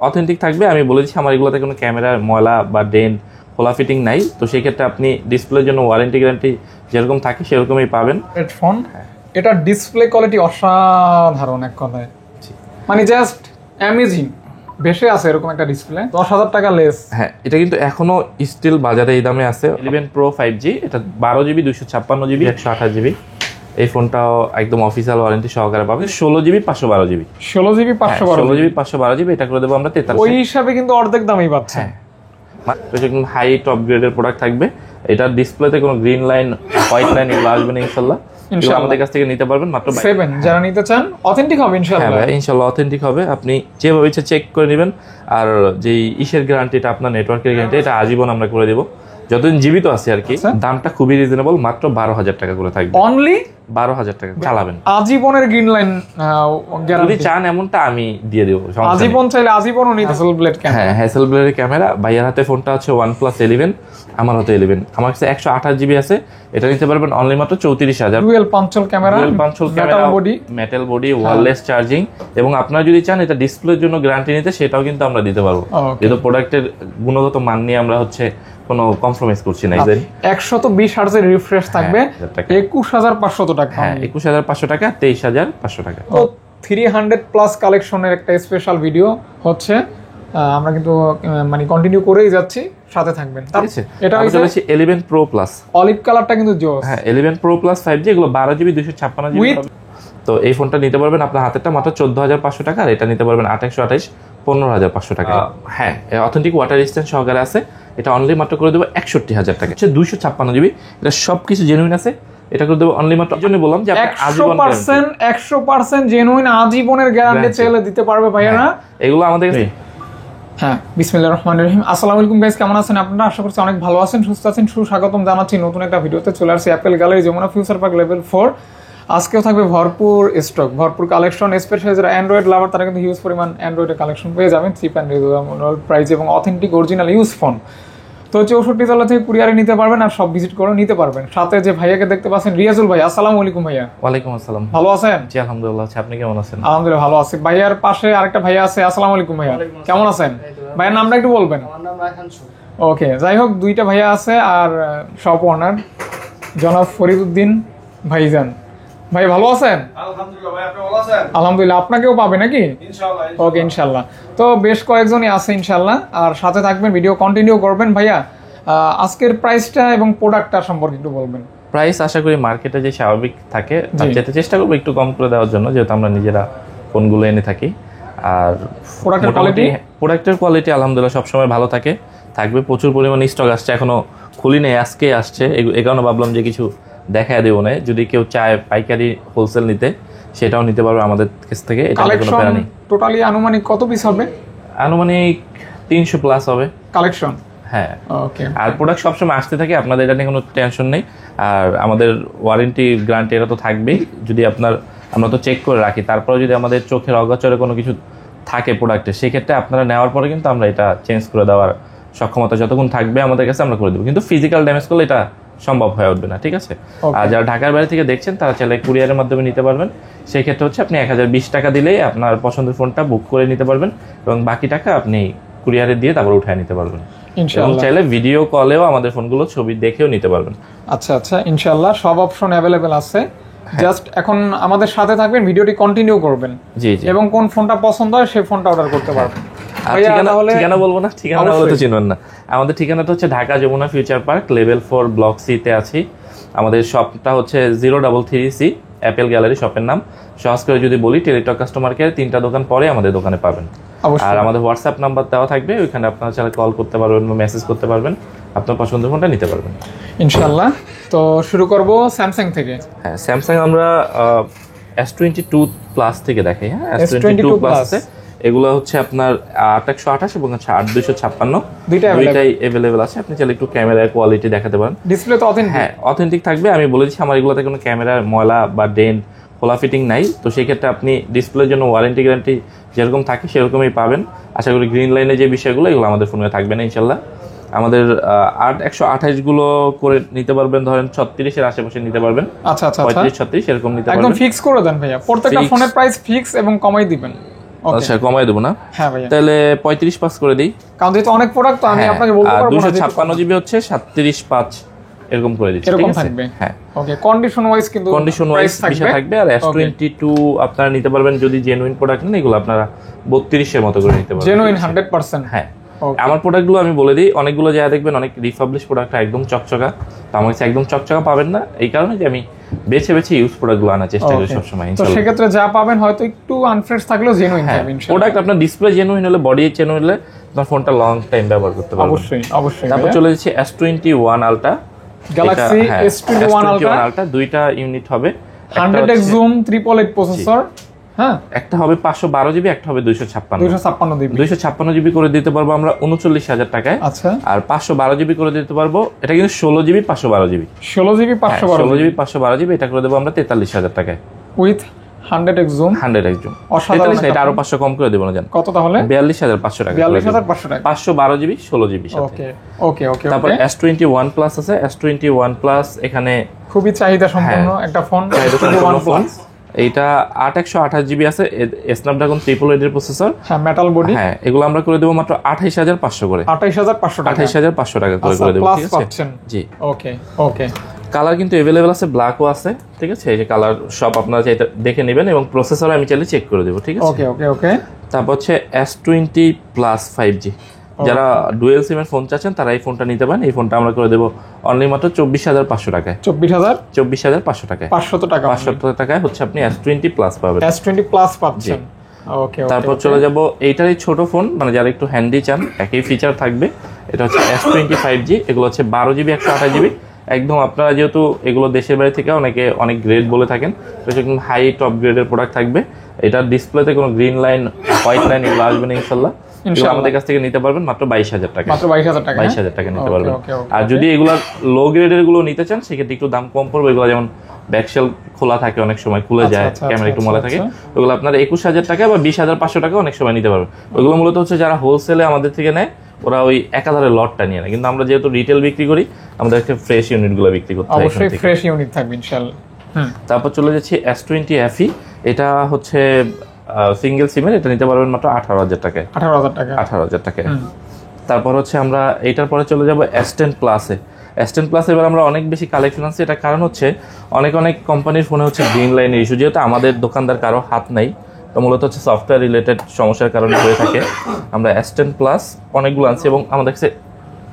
Authentic থাকবে। আমি বলে দিচ্ছি আমার এগুলোতে কোনো ক্যামেরার ময়লা বা ডেন্ট খোলা ফিটিং নাই, তো সেই ক্ষেত্রে আপনি ডিসপ্লের জন্য ওয়ারেন্টি গ্যারান্টি যেরকম থাকে সেরকমই পাবেন। হেডফোন, এটা ডিসপ্লে কোয়ালিটি অসাধারণ এক কথায়, মানে জাস্ট অ্যামেজিং। বেশে আছে এরকম একটা ডিসপ্লে, 10,000 টাকা লেস। হ্যাঁ, এটা কিন্তু এখনো স্টিল বাজারে এই দামে আছে। 11 Pro 5G, এটা 12GB 256GB 128GB। এই ফোনটাও একদম অফিসিয়াল ওয়ারেন্টি সহকারে পাবে। 16GB 512GB 16GB 512GB এটা করে দেবো আমরা 43। ওই হিসাবে কিন্তু অর্ধেক দামই পাচ্ছে। একদম হাই টপ গ্রেডের প্রোডাক্ট থাকবে। এটার ডিসপ্লেতে কোনো গ্রিন লাইন, হোয়াইট লাইন এগুলো আসবে না ইনশাল্লাহ। আমাদের কাছ থেকে নিতে পারবেন মাত্র 7। যারা নিতে চান অথেন্টিক হবে ইনশাআল্লাহ। হ্যাঁ ইনশাআল্লাহ অথেন্টিক হবে। আপনি যেভাবে ইচ্ছা চেক করে নেবেন। আর যেই ইসের গ্যারান্টিটা আপনার নেটওয়ার্কের গ্যারান্টি, এটা আজীবন আমরা করে দেবো যতদিন জীবিত আছে আর কি। দামটা খুবই রিজনেবল, মাত্র 12,000 টাকা করে থাকবে। অনলি 12,000 টাকা চালাবেন, আজীবনের গ্রিন লাইন যদি চান এমনটা আমি দিয়ে দেবো। আজীবন চাইলে আজীবনও নিতে। হ্যাসেলব্লেড ক্যামেরা, হ্যাঁ হ্যাসেলব্লেডের ক্যামেরা। ভাইয়ার হাতে ফোনটা হচ্ছে OnePlus 11, আমার হাতে 11। আমার কাছে 128GB আছে, এটা নিতে পারবেন অনলি মাত্র 34,000। Dual পাঞ্চল camera, metal body, wireless charging. এবং আপনারা যদি চান এটা ডিসপ্লের জন্য গ্যারান্টি নিতে, সেটাও কিন্তু আমরা দিতে পারবো। যেহেতু প্রোডাক্টের গুণগত মান নিয়ে আমরা হচ্ছে কোনো কম্প্রোমাইজ করছি না। 120 হার্টজের রিফ্রেশ থাকবে, 21,500 টাকা। হ্যাঁ 21,500 টাকা, 23,500 টাকা। তো 300+ কালেকশনের একটা স্পেশাল ভিডিও হচ্ছে, আমরা কিন্তু মানে কন্টিনিউ করেই যাচ্ছি, সাথে থাকবেন। এটা হচ্ছে 11 Pro Plus, অলিভ কালারটা কিন্তু জোস। হ্যাঁ 11 Pro Plus 5G, এগুলো 12GB 256GB। তো এই ফোনটা নিতে পারবেন আপনার হাতেরটা মাত্র 14,500 টাকা, আর এটা নিতে পারবেন 828 15,500 টাকা। হ্যাঁ অথেন্টিক ওয়াটার রেজিস্ট্যান্স সহকারে আছে। এটা অনলি মাত্র করে দেবো 61,000 টাকা। 256GB, এটা সবকিছু জেনুইন আছে। এটা করে দেবো অনলি মাত্র, জন্য বললাম যে 100% জেনুইন আজীবনের গ্যারান্টি চাইলে দিতে পারবে ভাইয়ারা। এগুলো আমাদের। হ্যাঁ, বিসমিল্লাহির রহমানির রহিম। আসসালামু আলাইকুম গাইস, কেমন আছেন আপনারা? আশা করছি অনেক ভালো আছেন, সুস্থ আছেন। সুস্বাগতম জানাচ্ছি নতুন একটা ভিডিওতে। চলে আসছে Apple gallery Jamuna future park level 4। আজকেও থাকবে ভরপুর স্টক, ভরপুর কালেকশন। স্পেশালি যারা অ্যান্ড্রয়েড লাভার তারা কিন্তু হিউজ পরিমাণ অ্যান্ড্রয়েডের কালেকশন পেয়ে যাবেন চিপ অ্যান্ড রিজনেবল প্রাইস এবং অথেন্টিক অরিজিনাল ইউজ ফোন। তো 64 তলা থেকে কুরিয়ারে নিতে পারবেন, আর সব ভিজিট করে নিতে পারবেন। সাথে যে ভাইয়াকে দেখতে পাচ্ছেন, রিয়াজুল ভাই, আসসালামু আলাইকুম ভাইয়া। ওয়ালাইকুম আসসালাম। ভালো আছেন? জি আলহামদুলিল্লাহ, আপনি কেমন আছেন? আলহামদুলিল্লাহ ভালো আছি। ভাইয়ার পাশে আরেকটা ভাইয়া আছে। আসসালামু আলাইকুম ভাইয়া, কেমন আছেন? ভাইয়ার নামটা একটু বলবেন। আমার নাম রায়হান সুর। ওকে, যাই হোক, দুইটা ভাইয়া আছে, আর শপ ওনার জনাব ফরিদউদ্দিন ভাইজান। ভাই ভালো আছেন? আলহামদুলিল্লাহ ভাই, আপনি ভালো আছেন? আলহামদুলিল্লাহ, আপনাকেও পাবে নাকি? ইনশাআল্লাহ। ওকে ইনশাআল্লাহ। তো বেশ কয়েকজনই আছে ইনশাআল্লাহ, আর সাথে থাকবেন, ভিডিও কন্টিনিউ করবেন। ভাইয়া আজকের প্রাইসটা এবং প্রোডাক্টটা সম্পর্কে একটু বলবেন। প্রাইস আশা করি মার্কেটে যে স্বাভাবিক থাকে তার চেয়ে চেষ্টা করবো একটু কম করে দেওয়ার জন্য, যেহেতু আমরা নিজেরা ফোনগুলো এনে থাকি। আর প্রোডাক্টের কোয়ালিটি আলহামদুলিল্লাহ সবসময় ভালো থাকবে। প্রচুর পরিমাণে স্টক আসছে, এখনো খুলি নেই, আজকে আসছে। এই কারণে ভাবলাম যে কিছু দেখায় দেবো না। যদি কেউ চায় পাইকারি হোলসেল নিতে, সেটাও নিতে পারবে আমাদের কাছ থেকে। এটা কোনো প্যারা নেই। টোটালি আনুমানিক কত পিস হবে? আনুমানিক 300+ হবে কালেকশন। হ্যাঁ ওকে। আর প্রোডাক্ট সবসময় আসতে থাকে, আপনাদের এটা নিয়ে কোনো টেনশন নেই। আর আমাদের ওয়ারেন্টি গ্যারান্টি এটা তো থাকবেই। যদি আমরা তো চেক করে রাখি, তারপরে যদি আমাদের চোখের অগোচরে কোনো কিছু থাকে প্রোডাক্টে, সেক্ষেত্রে আপনারা নেওয়ার পরে কিন্তু আমরা এটা চেঞ্জ করে দেওয়ার সক্ষমতা যতক্ষণ থাকবে আমাদের কাছে আমরা করে দেবো। কিন্তু ফিজিক্যাল ড্যামেজ করলে এটা সম্ভব হয়ে উঠবে না, ঠিক আছে? আর যারা ঢাকার বাইরে থেকে দেখছেন তারা চাইলে কুরিয়ারের মাধ্যমে নিতে পারবেন। সেই ক্ষেত্রে হচ্ছে আপনি 1020 টাকা দিলেই আপনার পছন্দের ফোনটা বুক করে নিতে পারবেন, এবং বাকি টাকা আপনি কুরিয়ারে দিয়ে তারপর উঠায় নিতে পারবেন। ইনশাআল্লাহ চাইলে ভিডিও কলেও আমাদের ফোনগুলো ছবি দেখেও নিতে পারবেন। আচ্ছা আচ্ছা, ইনশাআল্লাহ সব অপশন অ্যাভেলেবেল আছে। জাস্ট এখন আমাদের সাথে থাকবেন, ভিডিওটি কন্টিনিউ করবেন। জি জি। এবং কোন ফোনটা পছন্দ হয় সেই ফোনটা অর্ডার করতে পারবেন। ঠিকানা বলবো না, ঠিকানা বলে তো চিনবেন না। আমাদের ঠিকানাটা হচ্ছে Dhaka Jamuna future park level 4 block C তে আছি। আমাদের শপটা হচ্ছে 033C অ্যাপেল গ্যালারি শপের নাম। সহজ করে যদি বলি, টেলিটক কাস্টমার কেয়ার 3টা দোকান পরে আমাদের দোকানে পাবেন। আর আমাদের হোয়াটসঅ্যাপ নাম্বার দেওয়া থাকবে, ওইখানে আপনারা চাইলে কল করতে পারবেন বা মেসেজ করতে পারবেন, আপনার পছন্দের ফোনটা নিতে পারবেন ইনশাআল্লাহ। তো শুরু করব স্যামসাং থেকে। হ্যাঁ স্যামসাং আমরা S22 প্লাস থেকে দেখাই। হ্যাঁ S22 প্লাস আছে। এগুলো হচ্ছে আপনার 828 এবং 8256 দুইটাই अवेलेबल আছে। আপনি চাইলে একটু ক্যামেরার কোয়ালিটি দেখাতে পারেন। ডিসপ্লে তো অথেন্টিক? হ্যাঁ অথেন্টিক থাকবে। আমি বলে দিচ্ছি আমার এগুলোতে কোনো ক্যামেরার ময়লা বা ডেন্ট খোলা ফিটিং নাই, তো সেই ক্ষেত্রে আপনি ডিসপ্লের জন্য ওয়ারেন্টি গ্যারান্টি যেরকম থাকে সেরকমই পাবেন। আশা করি গ্রিন লাইনে যে বিষয়গুলো এগুলো আমাদের ফোনে থাকবে না ইনশাল্লাহ। আমাদের 128 গুলো করে নিতে পারবেন, ধরেন 36 এর আশেপাশে নিতে পারবেন। আচ্ছা আচ্ছা, 35 36 এরকম নিতে পারবেন। একদম ফিক্স করে দেন ভাইয়া, প্রত্যেকটা ফোনের প্রাইস ফিক্স এবং কমাই দিবেন। আচ্ছা কমাই দেবো না, হ্যাঁ ভাইয়া, তাহলে 35 করে দিই, কারণ যেহেতু অনেক প্রোডাক্ট তো আমি আপনাকে বলতে আর পারবো না 256 জিবি হচ্ছে 37.5 এরকম করে দিচ্ছি, এরকম ঠিক আছে? থাকবে। হ্যাঁ, ওকে, কন্ডিশন ওয়াইজ কিন্তু কন্ডিশন ওয়াইজ বিষয় থাকবে। আর S22 আপনারা নিতে পারবেন যদি জেনুইন প্রোডাক্ট নেন, এগুলো আপনারা 32 এর মতো করে নিতে পারবেন, জেনুইন 100%। হ্যাঁ। আমার প্রোডাক্টগুলো আমি বলে দিই, অনেকগুলো জায়গা দেখবেন অনেক রিফাবলিশ প্রোডাক্ট একদম চকচকা, তো আমার কাছে একদম চকচকা পাবেন না, এই কারণে যে আমি বেছে বেছে ইউজ প্রোডাক্টগুলো আনার চেষ্টা করি সবসময় তো ইনশাআল্লাহ। সেক্ষেত্রে যা পাবেন হয়তো একটু আনফ্রেশ থাকলেও জেনুইন থাকবে ইনশাআল্লাহ। প্রোডাক্ট আপনার ডিসপ্লে জেনুইন হলে, বডি জেনুইন হলে আপনার ফোনটা লং টাইম ব্যবহার করতে পারবেন। অবশ্যই অবশ্যই। তারপর চলে যাচ্ছে S21 ultra, Galaxy S21 ultra, দুইটা ইউনিট হবে, 100x জুম 888 প্রসেসর, হ্যাঁ, একটা হবে 512 জিবি, একটা হবে 256 জিবি। 256 জিবি করে দিতে পারবো আমরা 39,000 টাকায়। আচ্ছা, আর 512 জিবি করে দিতে পারবো, এটা কিন্তু 16 জিবি 512 জিবি, 16 জিবি 512 জিবি, এটা করে দেবো আমরা 43,000 টাকায় with 100x zoom. 100x zoom, অসাধারণ, এটা আরো 500 কম করে দেবো না, জান কত তাহলে? 42,500 টাকা, 42,500 টাকা, 512 জিবি 16 জিবি সাথে। ওকে ওকে ওকে। তারপর S21 প্লাস আছে, S21 প্লাস এখানে খুবই চাহিদা সম্পন্ন একটা ফোন, S21 প্লাস। এইটা 8/128 জিবি আছে, স্ন্যাপড্রাগন 888 এর প্রসেসর, হ্যাঁ, মেটাল বডি, হ্যাঁ, এগুলো আমরা করে দেবো মাত্র 28,500 করে, 28,500 টাকা, 28,500 টাকা করে দেবো, ঠিক আছে? জি, ওকে ওকে। কালার কিন্তু अवेलेबल আছে, ব্ল্যাকও আছে, ঠিক আছে? এই যে কালার সব আপনারা চাইতে দেখে নেবেন, এবং প্রসেসর আমি চাইলে চেক করে দেবো, ঠিক আছে? ওকে ওকে ওকে। তারপর হচ্ছে S20 প্লাস 5G, যারা ডুয়েল সিম এর ফোন চাচ্ছেন তারা এই ফোনটা নিতে পারেন। এই ফোনটা আমরা করে দেবো অনলি মাত্র 24,500 টাকায়, 24,500 টাকায়, 500 টাকা, 500 টাকায় হচ্ছে আপনি S20 প্লাস পাবেন, S20 প্লাস পাচ্ছেন। ওকে, তারপর চলে যাব এইটারই ছোট ফোন, মানে যারা একটু হ্যান্ডি চান, একই ফিচার থাকবে, এটা হচ্ছে S20 5G, এগুলো হচ্ছে 12 জিবি 128 জিবি, একদম আপনারা যেহেতু এগুলো দেশের বাইরে থেকে অনেকে অনেক গ্রেড বলে থাকেন, তো একদম হাই টপ গ্রেডের প্রোডাক্ট থাকবে। এটার ডিসপ্লেতে কোনো গ্রিন লাইন, হোয়াইট লাইন এগুলো আসবে না ইনশাল্লাহ। আমাদের কাছ থেকে নিতে পারবেন মাত্র 22,000 টাকা, মাত্র 22,000 টাকা, 22,000 টাকা নিতে পারবেন। আর যদি এগুলো লো গ্রেডের গুলো নিতে চান, সেক্ষেত্রে একটু দাম কম পড়বে। এগুলো যেমন ব্যাকশেল খোলা থাকে, অনেক সময় খুলে যায়, ক্যামেরা একটু মলা থাকে, ওগুলো আপনার 21,000 টাকা বা 20,500 টাকা অনেক সময় নিতে পারবেন। ওইগুলো মূলত হচ্ছে যারা হোলসেলে আমাদের থেকে নেয়, ওরা ওই একাধারে লটটা নিয়ে নেয়, কিন্তু আমরা যেহেতু রিটেল বিক্রি করি, আমাদের একটা ফ্রেশ ইউনিটগুলো বিক্রি করতে হয়, অবশ্যই ফ্রেশ ইউনিট থাকবে ইনশাআল্লাহ। তারপর চলে যাচ্ছি S20 FE, এটা হচ্ছে সিঙ্গেল সিমের, এটা নিতে পারবেন মাত্র 18,000 টাকায়, 18,000 টাকায়। তারপর হচ্ছে আমরা এইটার পরে চলে যাব S10 প্লাসে। S10 প্লাস এবার আমরা অনেক বেশি কালেকশন আছে, এটা কারণ হচ্ছে অনেক কোম্পানির ফোনে হচ্ছে গ্রিন লাইনের ইস্যু, যেহেতু আমাদের দোকানদার কারো হাত নাই, তো মূলত হচ্ছে সফটওয়্যার রিলেটেড সমস্যার কারণে হয়ে থাকে। আমরা S10 প্লাস অনেকগুলো আনছি এবং আমাদের কাছে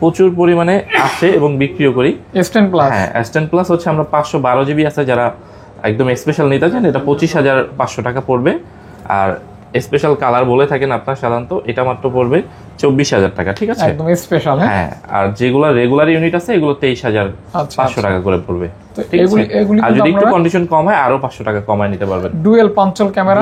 প্রচুর পরিমাণে আসে এবং বিক্রিও করি। S10 প্লাস, হ্যাঁ, S10 প্লাস হচ্ছে আমরা 512 জিবি আছে, যারা একদম স্পেশাল নিতে চান এটা 25,500 টাকা পড়বে। আর স্পেশাল কালার বলে থাকেন আপনার সাধারণত, এটা মাত্র পড়বে 24,000 টাকা, ঠিক আছে? একদম স্পেশাল। হ্যাঁ, আর যেগুলো রেগুলার ইউনিট আছে এগুলো 23,500 টাকা করে পড়বে, ঠিক আছে? আর যদি একটু কন্ডিশন কম হয় আরো 500 টাকা কমায় নিতে পারবেন। Dual পাঞ্চল camera,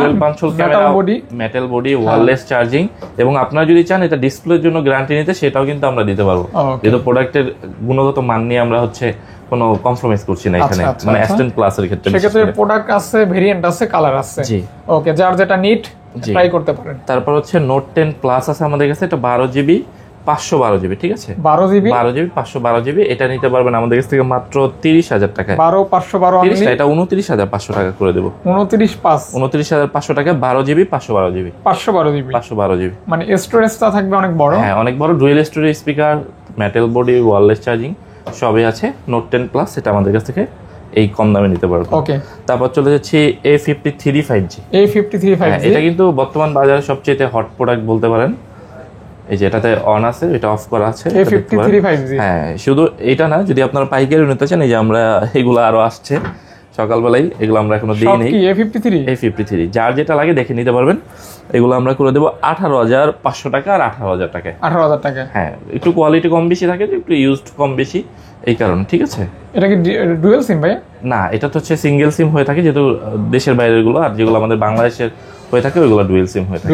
metal body, wireless charging, এবং আপনারা যদি চান এটা ডিসপ্লের জন্য গ্যারান্টি নিতে, সেটাও কিন্তু আমরা দিতে পারবো, যেহেতু প্রোডাক্টের গুণগত মান নিয়ে আমরা হচ্ছে কোনো কম্প্রোমাইজ করছি না এখানে, মানে S10 প্লাস এর ক্ষেত্রে। সেক্ষেত্রে প্রোডাক্ট আছে, ভেরিয়েন্ট আছে, কালার আছে। জি, ওকে, যার যেটা নিট ট্রাই করতে পারেন। তারপর হচ্ছে নোট 10 প্লাস আছে আমাদের কাছে, এটা 12 জিবি 512 জিবি, ঠিক আছে? 12 জিবি 512 জিবি, এটা নিতে পারবেন আমাদের কাছ থেকে মাত্র 30,000 টাকায়। 512 এটা 29,500 টাকা করে দেবো, 29,500 টাকা, 12 জিবি 512 জিবি, 512 জিবি। মানে স্টোরেজটা থাকবে অনেক বড়, হ্যাঁ, অনেক বড়, dual storage, speaker, metal body, wireless charging সবই আছে। নোট 10 প্লাস এটা আমাদের কাছ থেকে এই কম দামে নিতে পারবো। ওকে, তারপর চলে যাচ্ছি A53 5G। এটা কিন্তু বর্তমান বাজারে সবচেয়ে হট প্রোডাক্ট বলতে পারেন। এই যে এটাতে অন আছে, এটা অফ করা আছে। A53 5G, হ্যাঁ, শুধু এটা না, যদি আপনারা পাইকারি নিতে চান, এই যে আমরা এগুলো আরো আসছে সকালবেলায়, এগুলো আমরা এখনো দিই নেই। A53 যার যেটা লাগে দেখে নিতে পারবেন। এগুলো আমরা করে দেবো 18,500 টাকা আর 18,000 টাকায়, 18,000 টাকা। হ্যাঁ, একটু কোয়ালিটি কম বেশি থাকে, একটু ইউজড কম বেশি, এই কারণে, ঠিক আছে? এটা কি ডুয়াল সিম ভাই? না, এটা তো হচ্ছে সিঙ্গেল সিম হয়ে থাকে, যেহেতু দেশের বাইরের গুলো, আর যেগুলো আমাদের বাংলাদেশের হয়ে থাকে ওইগুলো ডুয়েল সিম হয়ে থাকে।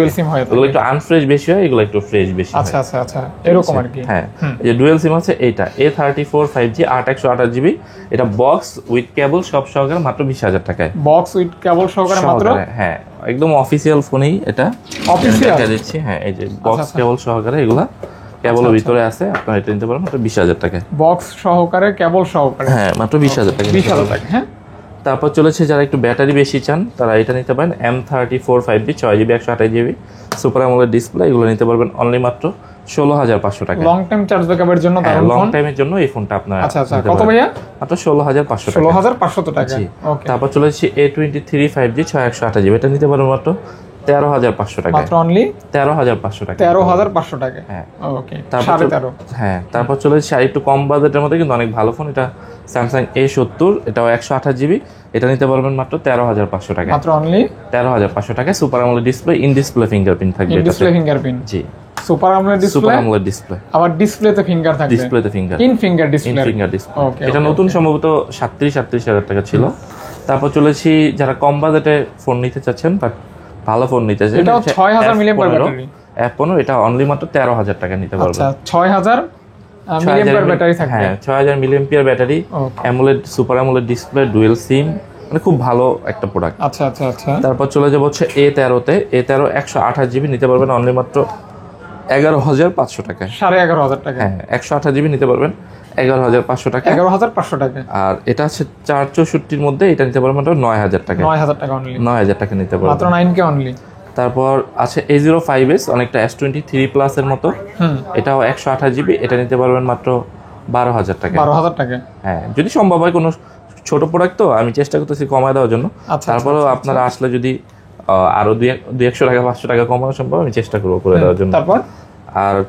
ওগুলো একটু আনফ্রেশ বেশি হয়, এগুলো একটু ফ্রেশ বেশি হয়। আচ্ছা, এরকম আর কি। হ্যাঁ, এই যে ডুয়েল সিম আছে, এটা A34 5G 8/128 জিবি, এটা বক্স উইথ কেবল সব সহকারে মাত্র 20,000 টাকায়। বক্স উইথ কেবল সহকারে মাত্র, হ্যাঁ, একদম অফিসিয়াল ফোনেই এটা অফিসিয়াল দিচ্ছি। হ্যাঁ, এই যে বক্স কেবল সহকারে, এগুলা কেবলের ভিতরে আছে, আপনারা এটা নিতে পারেন মাত্র 20,000 টাকায়। বক্স সহকারে, কেবল সহকারে, হ্যাঁ, মাত্র 20,000 টাকা, 20,000 টাকা। হ্যাঁ, তারপর চলেছে যারা একটু ব্যাটারি বেশি চান তারা এটা নিতে পারেন M34 5G 6GB 128GB super AMOLED display, এগুলো নিতে পারবেন অনলি মাত্র 16,500 টাকা। লং টাইম চার্জ ব্যাকআপের জন্য দারুণ লং ফোন। টাইমের জন্য এই ফোনটা আপনার আচ্ছা আচ্ছা, কত ভাইয়া? মাত্র 16,500 টাকা। 16,500 টাকা। ওকে, তারপর চলেছে A23 5G 6/128GB, এটা নিতে পারবেন মাত্র 13,500 টাকা। মাত্র অনলি 13,500 টাকা। 13,500 টাকা। হ্যাঁ ওকে, তারপর 13.5। হ্যাঁ তারপর চলেছে আর একটু কম বাজেটের মধ্যে কিন্তু অনেক ভালো ফোন, এটা স্যামসাং A70, এটাও 128GB, এটা নিতে পারবেন মাত্র 13,500 টাকা। মাত্র অনলি 13,500 টাকা। Super AMOLED display, in display fingerprint থাকবে ইন এটাতে। Display fingerprint. জি, super AMOLED display, super AMOLED display, আবার ডিসপ্লেতে ফিঙ্গার থাকবে। ডিসপ্লেতে finger, in finger in display. Finger display. Okay, এটা নতুন সম্ভবত 37,000 টাকা ছিল। তারপর চলেছি যারা কম বাজেটে ফোন নিতে চাচ্ছেন বাট ভালো ফোন নিতে চাচ্ছেন, এটাও 6000 মিলিঅ্যাম্পিয়ার ব্যাটারি। F15 এটা অনলি মাত্র 13,000 টাকা নিতে পারবেন। আচ্ছা, 6000 মিলিঅ্যাম্পিয়ার ব্যাটারি থাকবে। হ্যাঁ 6000 milliampere battery, okay. AMOLED super AMOLED display, dual SIM, মানে খুব ভালো একটা প্রোডাক্ট। আচ্ছা আচ্ছা আচ্ছা, তারপর চলে যাব হচ্ছে A13 A13 128GB নিতে পারবেন অনলি মাত্র 11,500 টাকায়। 11,500 টাকা। হ্যাঁ 128GB নিতে পারবেন 11,500 টাকা। 11,500 টাকা। আর এটা আছে 464 মধ্যে, এটা নিতে পারবেন মাত্র 9,000 টাকা। 9,000 টাকা অনলি। 9,000 টাকা নিতে পারবেন মাত্র 9K অনলি। তারপর আছে A05s, অনেকটা S23 Plus এর মতো, এটাও 128GB, এটা নিতে পারবেন মাত্র 12,000 টাকা। 12,000 টাকা। হ্যাঁ যদি সম্ভব হয়, কোনো ছোট প্রোডাক্ট তো আমি চেষ্টা করতেছি কমায় দেওয়ার জন্য। আচ্ছা, তারপরেও আপনারা আসলে যদি আরো 200 টাকা 500 টাকা কমানো সম্ভব, আমি চেষ্টা করবো করে দেওয়ার জন্য।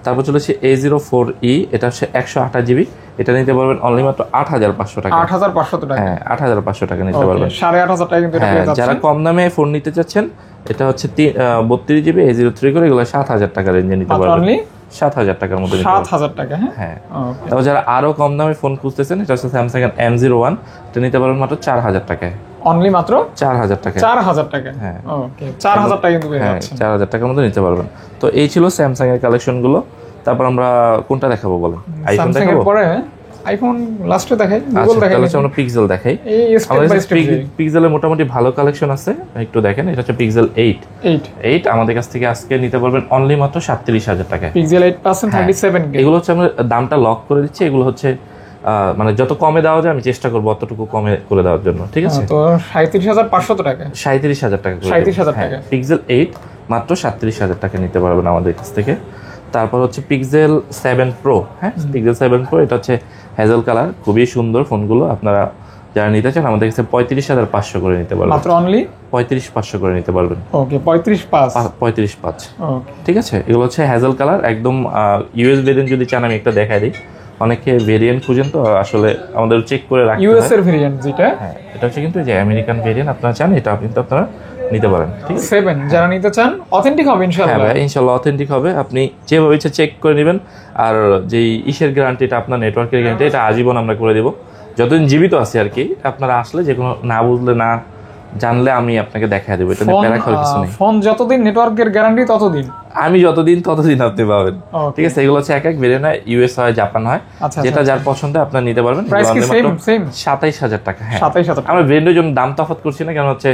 তারপর চলেছে A04e, এটা হচ্ছে 128GB, এটা নিতে পারবেন অনলি মাত্র 8,500 টাকা। 8,500 টাকা। হ্যাঁ 8,500 টাকা নিতে পারবেন। 8,500 টাকা কিন্তু এটা হ্যাঁ পেয়ে যাচ্ছেন। যারা কম দামে ফোন নিতে চাচ্ছেন, এটা হচ্ছে 32GB A03 করে, এগুলো 7,000 টাকা রেঞ্জে নিতে মাত্র পারবেন। অনলি 7,000 টাকার মধ্যে নিতে পারবেন। 7,000 টাকা। হ্যাঁ, হ্যাঁ ওকে। তারপর যারা আরো কম দামে ফোন খুঁজতেছেন, এটা হচ্ছে স্যামসাং এর M01, এটা নিতে পারবেন মাত্র 4,000 টাকায়। অনলি মাত্র 4,000 টাকা। 4,000 টাকা। হ্যাঁ। ওকে, 4,000 টাকা কিন্তু পেয়ে হ্যাঁ যাচ্ছেন। 4,000 টাকার মধ্যে নিতে পারবেন। তো এই ছিল স্যামসাং এর কালেকশন গুলো। তারপর আমরা কোনটা দেখাবো বলেন? আইফোন স্যামসাং এর দেখাবো? পরে আইফোন লাস্টে দেখাই, গুগল আচ্ছা দেখাই। তাহলে হচ্ছে আমরা পিক্সেল দেখাই। এই স্টেপ বাই স্টেপ। পিক্সেলের মোটামুটি ভালো কালেকশন আছে, একটু দেখেন। এটা হচ্ছে পিক্সেল 8 আমাদের কাছ থেকে আজকে নিতে পারবেন অনলি মাত্র 37,000 টাকায়। Pixel 8% 37K। এগুলো হচ্ছে আমরা দামটা লক করে দিচ্ছি, এগুলো হচ্ছে মানে যত কমে দেওয়া যায় আমি চেষ্টা করবো অতটুকু কমে করে দেওয়ার জন্য, ঠিক আছে? তো 37,500 টাকা। 37,000 টাকা। 37,000 টাকা। পিক্সেল 8 মাত্র 37,000 টাকা নিতে পারবেন আমাদের কাছ থেকে। তারপর হচ্ছে পিক্সেল 7 প্রো। হ্যাঁ পিক্সেল 7 প্রো, এটা হচ্ছে হ্যাজেল কালার, খুবই সুন্দর ফোনগুলো। আপনারা যারা নিতে চান আমাদের কাছে 35,500 করে নিতে পারবেন। মাত্র অনলি 35,500 করে নিতে পারবেন। ওকে, 35,500। 35,500। ওকে, ঠিক আছে, এগুলো হচ্ছে হ্যাজেল কালার একদম। ইউএস ভেরিয়েন্ট যদি চান আমি একটা দেখাই দিই, অনেকে ভেরিয়েন্ট খুঁজেন তো আসলে আমাদের চেক করে রাখতে হয়। ইউএস এর ভেরিয়েন্ট যেটা, হ্যাঁ এটা হচ্ছে কিন্তু যে আমেরিকান ভেরিয়েন্ট, আপনারা চান এটা কিন্তু আপনারা নিতে পারেন। ঠিক আছে, 7 যারা নিতে চান অথেন্টিক হবে হ্যাঁ ইনশাআল্লাহ। ভাই ইনশাআল্লাহ অথেন্টিক হবে, আপনি যেভাবে ইচ্ছা চেক করে নেবেন। আর যেই ইসের গ্যারান্টিটা, আপনার নেটওয়ার্কের গ্যারান্টি, এটা আজীবন আমরা করে দেবো যতদিন জীবিত আছি আর কি। আপনারা আসলে যে কোনো না বুঝলে না জানলে আমি আপনাকে দেখা দেবো, এটা নিয়ে প্যারা খাওয়ার কিছু নেই। ফোন যতদিন নেটওয়ার্কের গ্যারান্টি ততদিন আমি যতদিন আপনি পাবেন। ঠিক আছে, এগুলো হচ্ছে এক এক ভেরিয়েন্ট হয়, ইউএস হয়, জাপান হয়, যেটা যার পছন্দ আপনার নিতে পারবেন। প্রাইস কি সেম? 27,000 টাকা। হ্যাঁ 27,000 টাকা। আমরা ব্র্যান্ডের জন্য দাম তফাৎ করছি না, কারণ হচ্ছে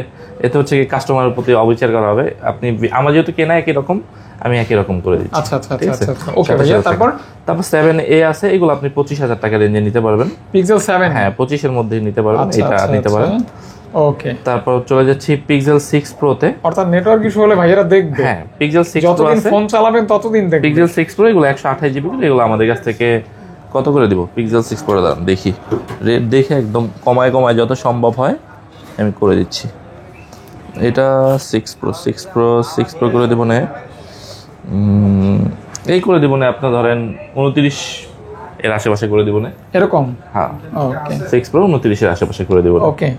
এতে হচ্ছে কি কাস্টমারের প্রতি অবিচার করা হবে। আপনি আমার যেহেতু কেনা একই রকম, আমি একই রকম করে দিচ্ছি। আচ্ছা আচ্ছা আচ্ছা আচ্ছা, ওকে ভাইয়া। তারপর 7A আছে, এগুলো আপনি 25,000 টাকা রেঞ্জে নিতে পারবেন। পিক্সেল 7, হ্যাঁ 25 এর মধ্যে নিতে পারবেন, এটা নিতে পারেন। ওকে, তারপর চলে যাচ্ছি পিক্সেল 6 প্রো তে। অর্থাৎ নেটওয়ার্ক ইস্যু হলে ভাইয়েরা দেখবে। হ্যাঁ পিক্সেল 6 প্রো যতদিন আছে, ফোন চালাবেন ততদিন দেখবে। পিক্সেল 6 প্রো এগুলো 128GB, এগুলো আমাদের কাছ থেকে কত করে দিব? পিক্সেল 6 প্রো দাম দেখি, রেট দেখে একদম কমায় যত সম্ভব হয় আমি করে দিচ্ছি। এটা 6 প্রো করে দেবো না, এই করে দেবো না, আপনার ধরেন 29 এর আশেপাশে করে দেবো না এরকম। হ্যাঁ ওকে, 6 প্রো 29 এর আশেপাশে করে দেবো। ওকে,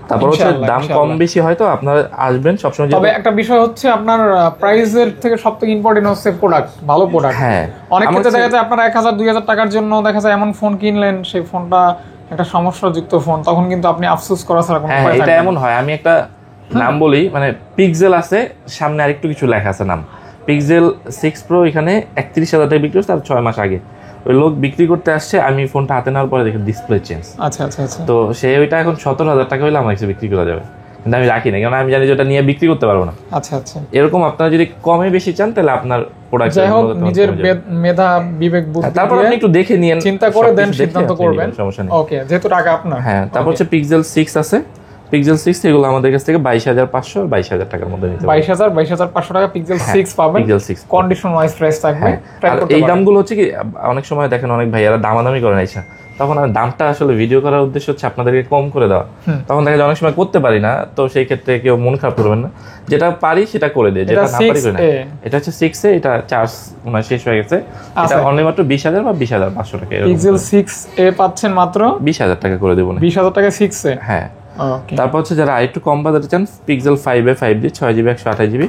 তারপর হচ্ছে দাম কম বেশি হয়তো আপনারা আসবেন সবসময়। তবে একটা বিষয় হচ্ছে আপনার প্রাইসের থেকে সবথেকে ইম্পর্টেন্ট হচ্ছে প্রোডাক্ট, ভালো প্রোডাক্ট। হ্যাঁ অনেক ক্ষেত্রে দেখা যায় আপনারা 1,000-2,000 টাকার জন্য দেখা যায় এমন ফোন কিনলেন, সেই ফোনটা একটা সমস্যাযুক্ত ফোন, তখন কিন্তু আপনি আফসোস করা ছাড়া কোনো উপায় থাকে না। এটা এমন হয়, আমি একটা নাম বলি, মানে পিক্সেল আছে সামনে আরেকটু কিছু লেখা আছে নাম, পিক্সেল 6 প্রো এখানে 31,000 টাকা বিক্রি হচ্ছে, তার 6 মাস আগে ওই লোক বিক্রি করতে আসছে, আমি ফোনটা হাতে নেওয়ার পরে দেখি ডিসপ্লে চেঞ্জ। আচ্ছা আচ্ছা আচ্ছা, তো সে ওইটা এখন 17,000 টাকা হলে আমার কাছে বিক্রি করা যাবে, কিন্তু আমি রাখি না, কারণ আমি জানি যে ওটা নিয়ে বিক্রি করতে পারবো না। আচ্ছা আচ্ছা, এরকম আপনারা যদি কমে বেশি চান তাহলে আপনার প্রোডাক্ট, যাই হোক নিজের মেধা বিবেক বুদ্ধি তারপর আপনি একটু দেখে নিয়েন, চিন্তা করে দেন, সিদ্ধান্ত করবেন। সমস্যা নেই। ওকে, যেহেতু টাকা আপনার। হ্যাঁ তারপর হচ্ছে পিক্সেল 6 আছে, পিক্সেল 6 এগুলো আমাদের কাছ থেকে 22,500 আর 22,000 টাকার মধ্যে নিতে পারবেন। 22,500 টাকা পিক্সেল 6 পাবেন। পিক্সেল 6 কন্ডিশন ওয়াইজ প্রাইস থাকবে। আর এই দামগুলো হচ্ছে কি অনেক সময় দেখেন অনেক ভাইয়ারা দামাদামি করে না, তখন আমি দামটা আসলে ভিডিও করার উদ্দেশ্য হচ্ছে আপনাদেরকে কম করে দেওয়া। তখন দেখা যায় অনেক সময় করতে পারি না, তো সেই ক্ষেত্রে কেউ মন খারাপ করবেন না, যেটা পারি সেটা করে দেয়, যেটা না পারি করে না। এটা হচ্ছে 6 এ, এটা চার্জ মানে শেষ হয়ে গেছে, এটা অনলি মাত্র 20,000 বা 20,500 টাকা। পিক্সেল 6 এ পাচ্ছেন মাত্র 20,000 টাকা করে দেব না, 20,000 টাকা 6 এ। হ্যাঁ। তারপর হচ্ছে যারা আরেকটু কম বাজেটে চান, পিক্সেল 5 এ 5G 6GB 128GB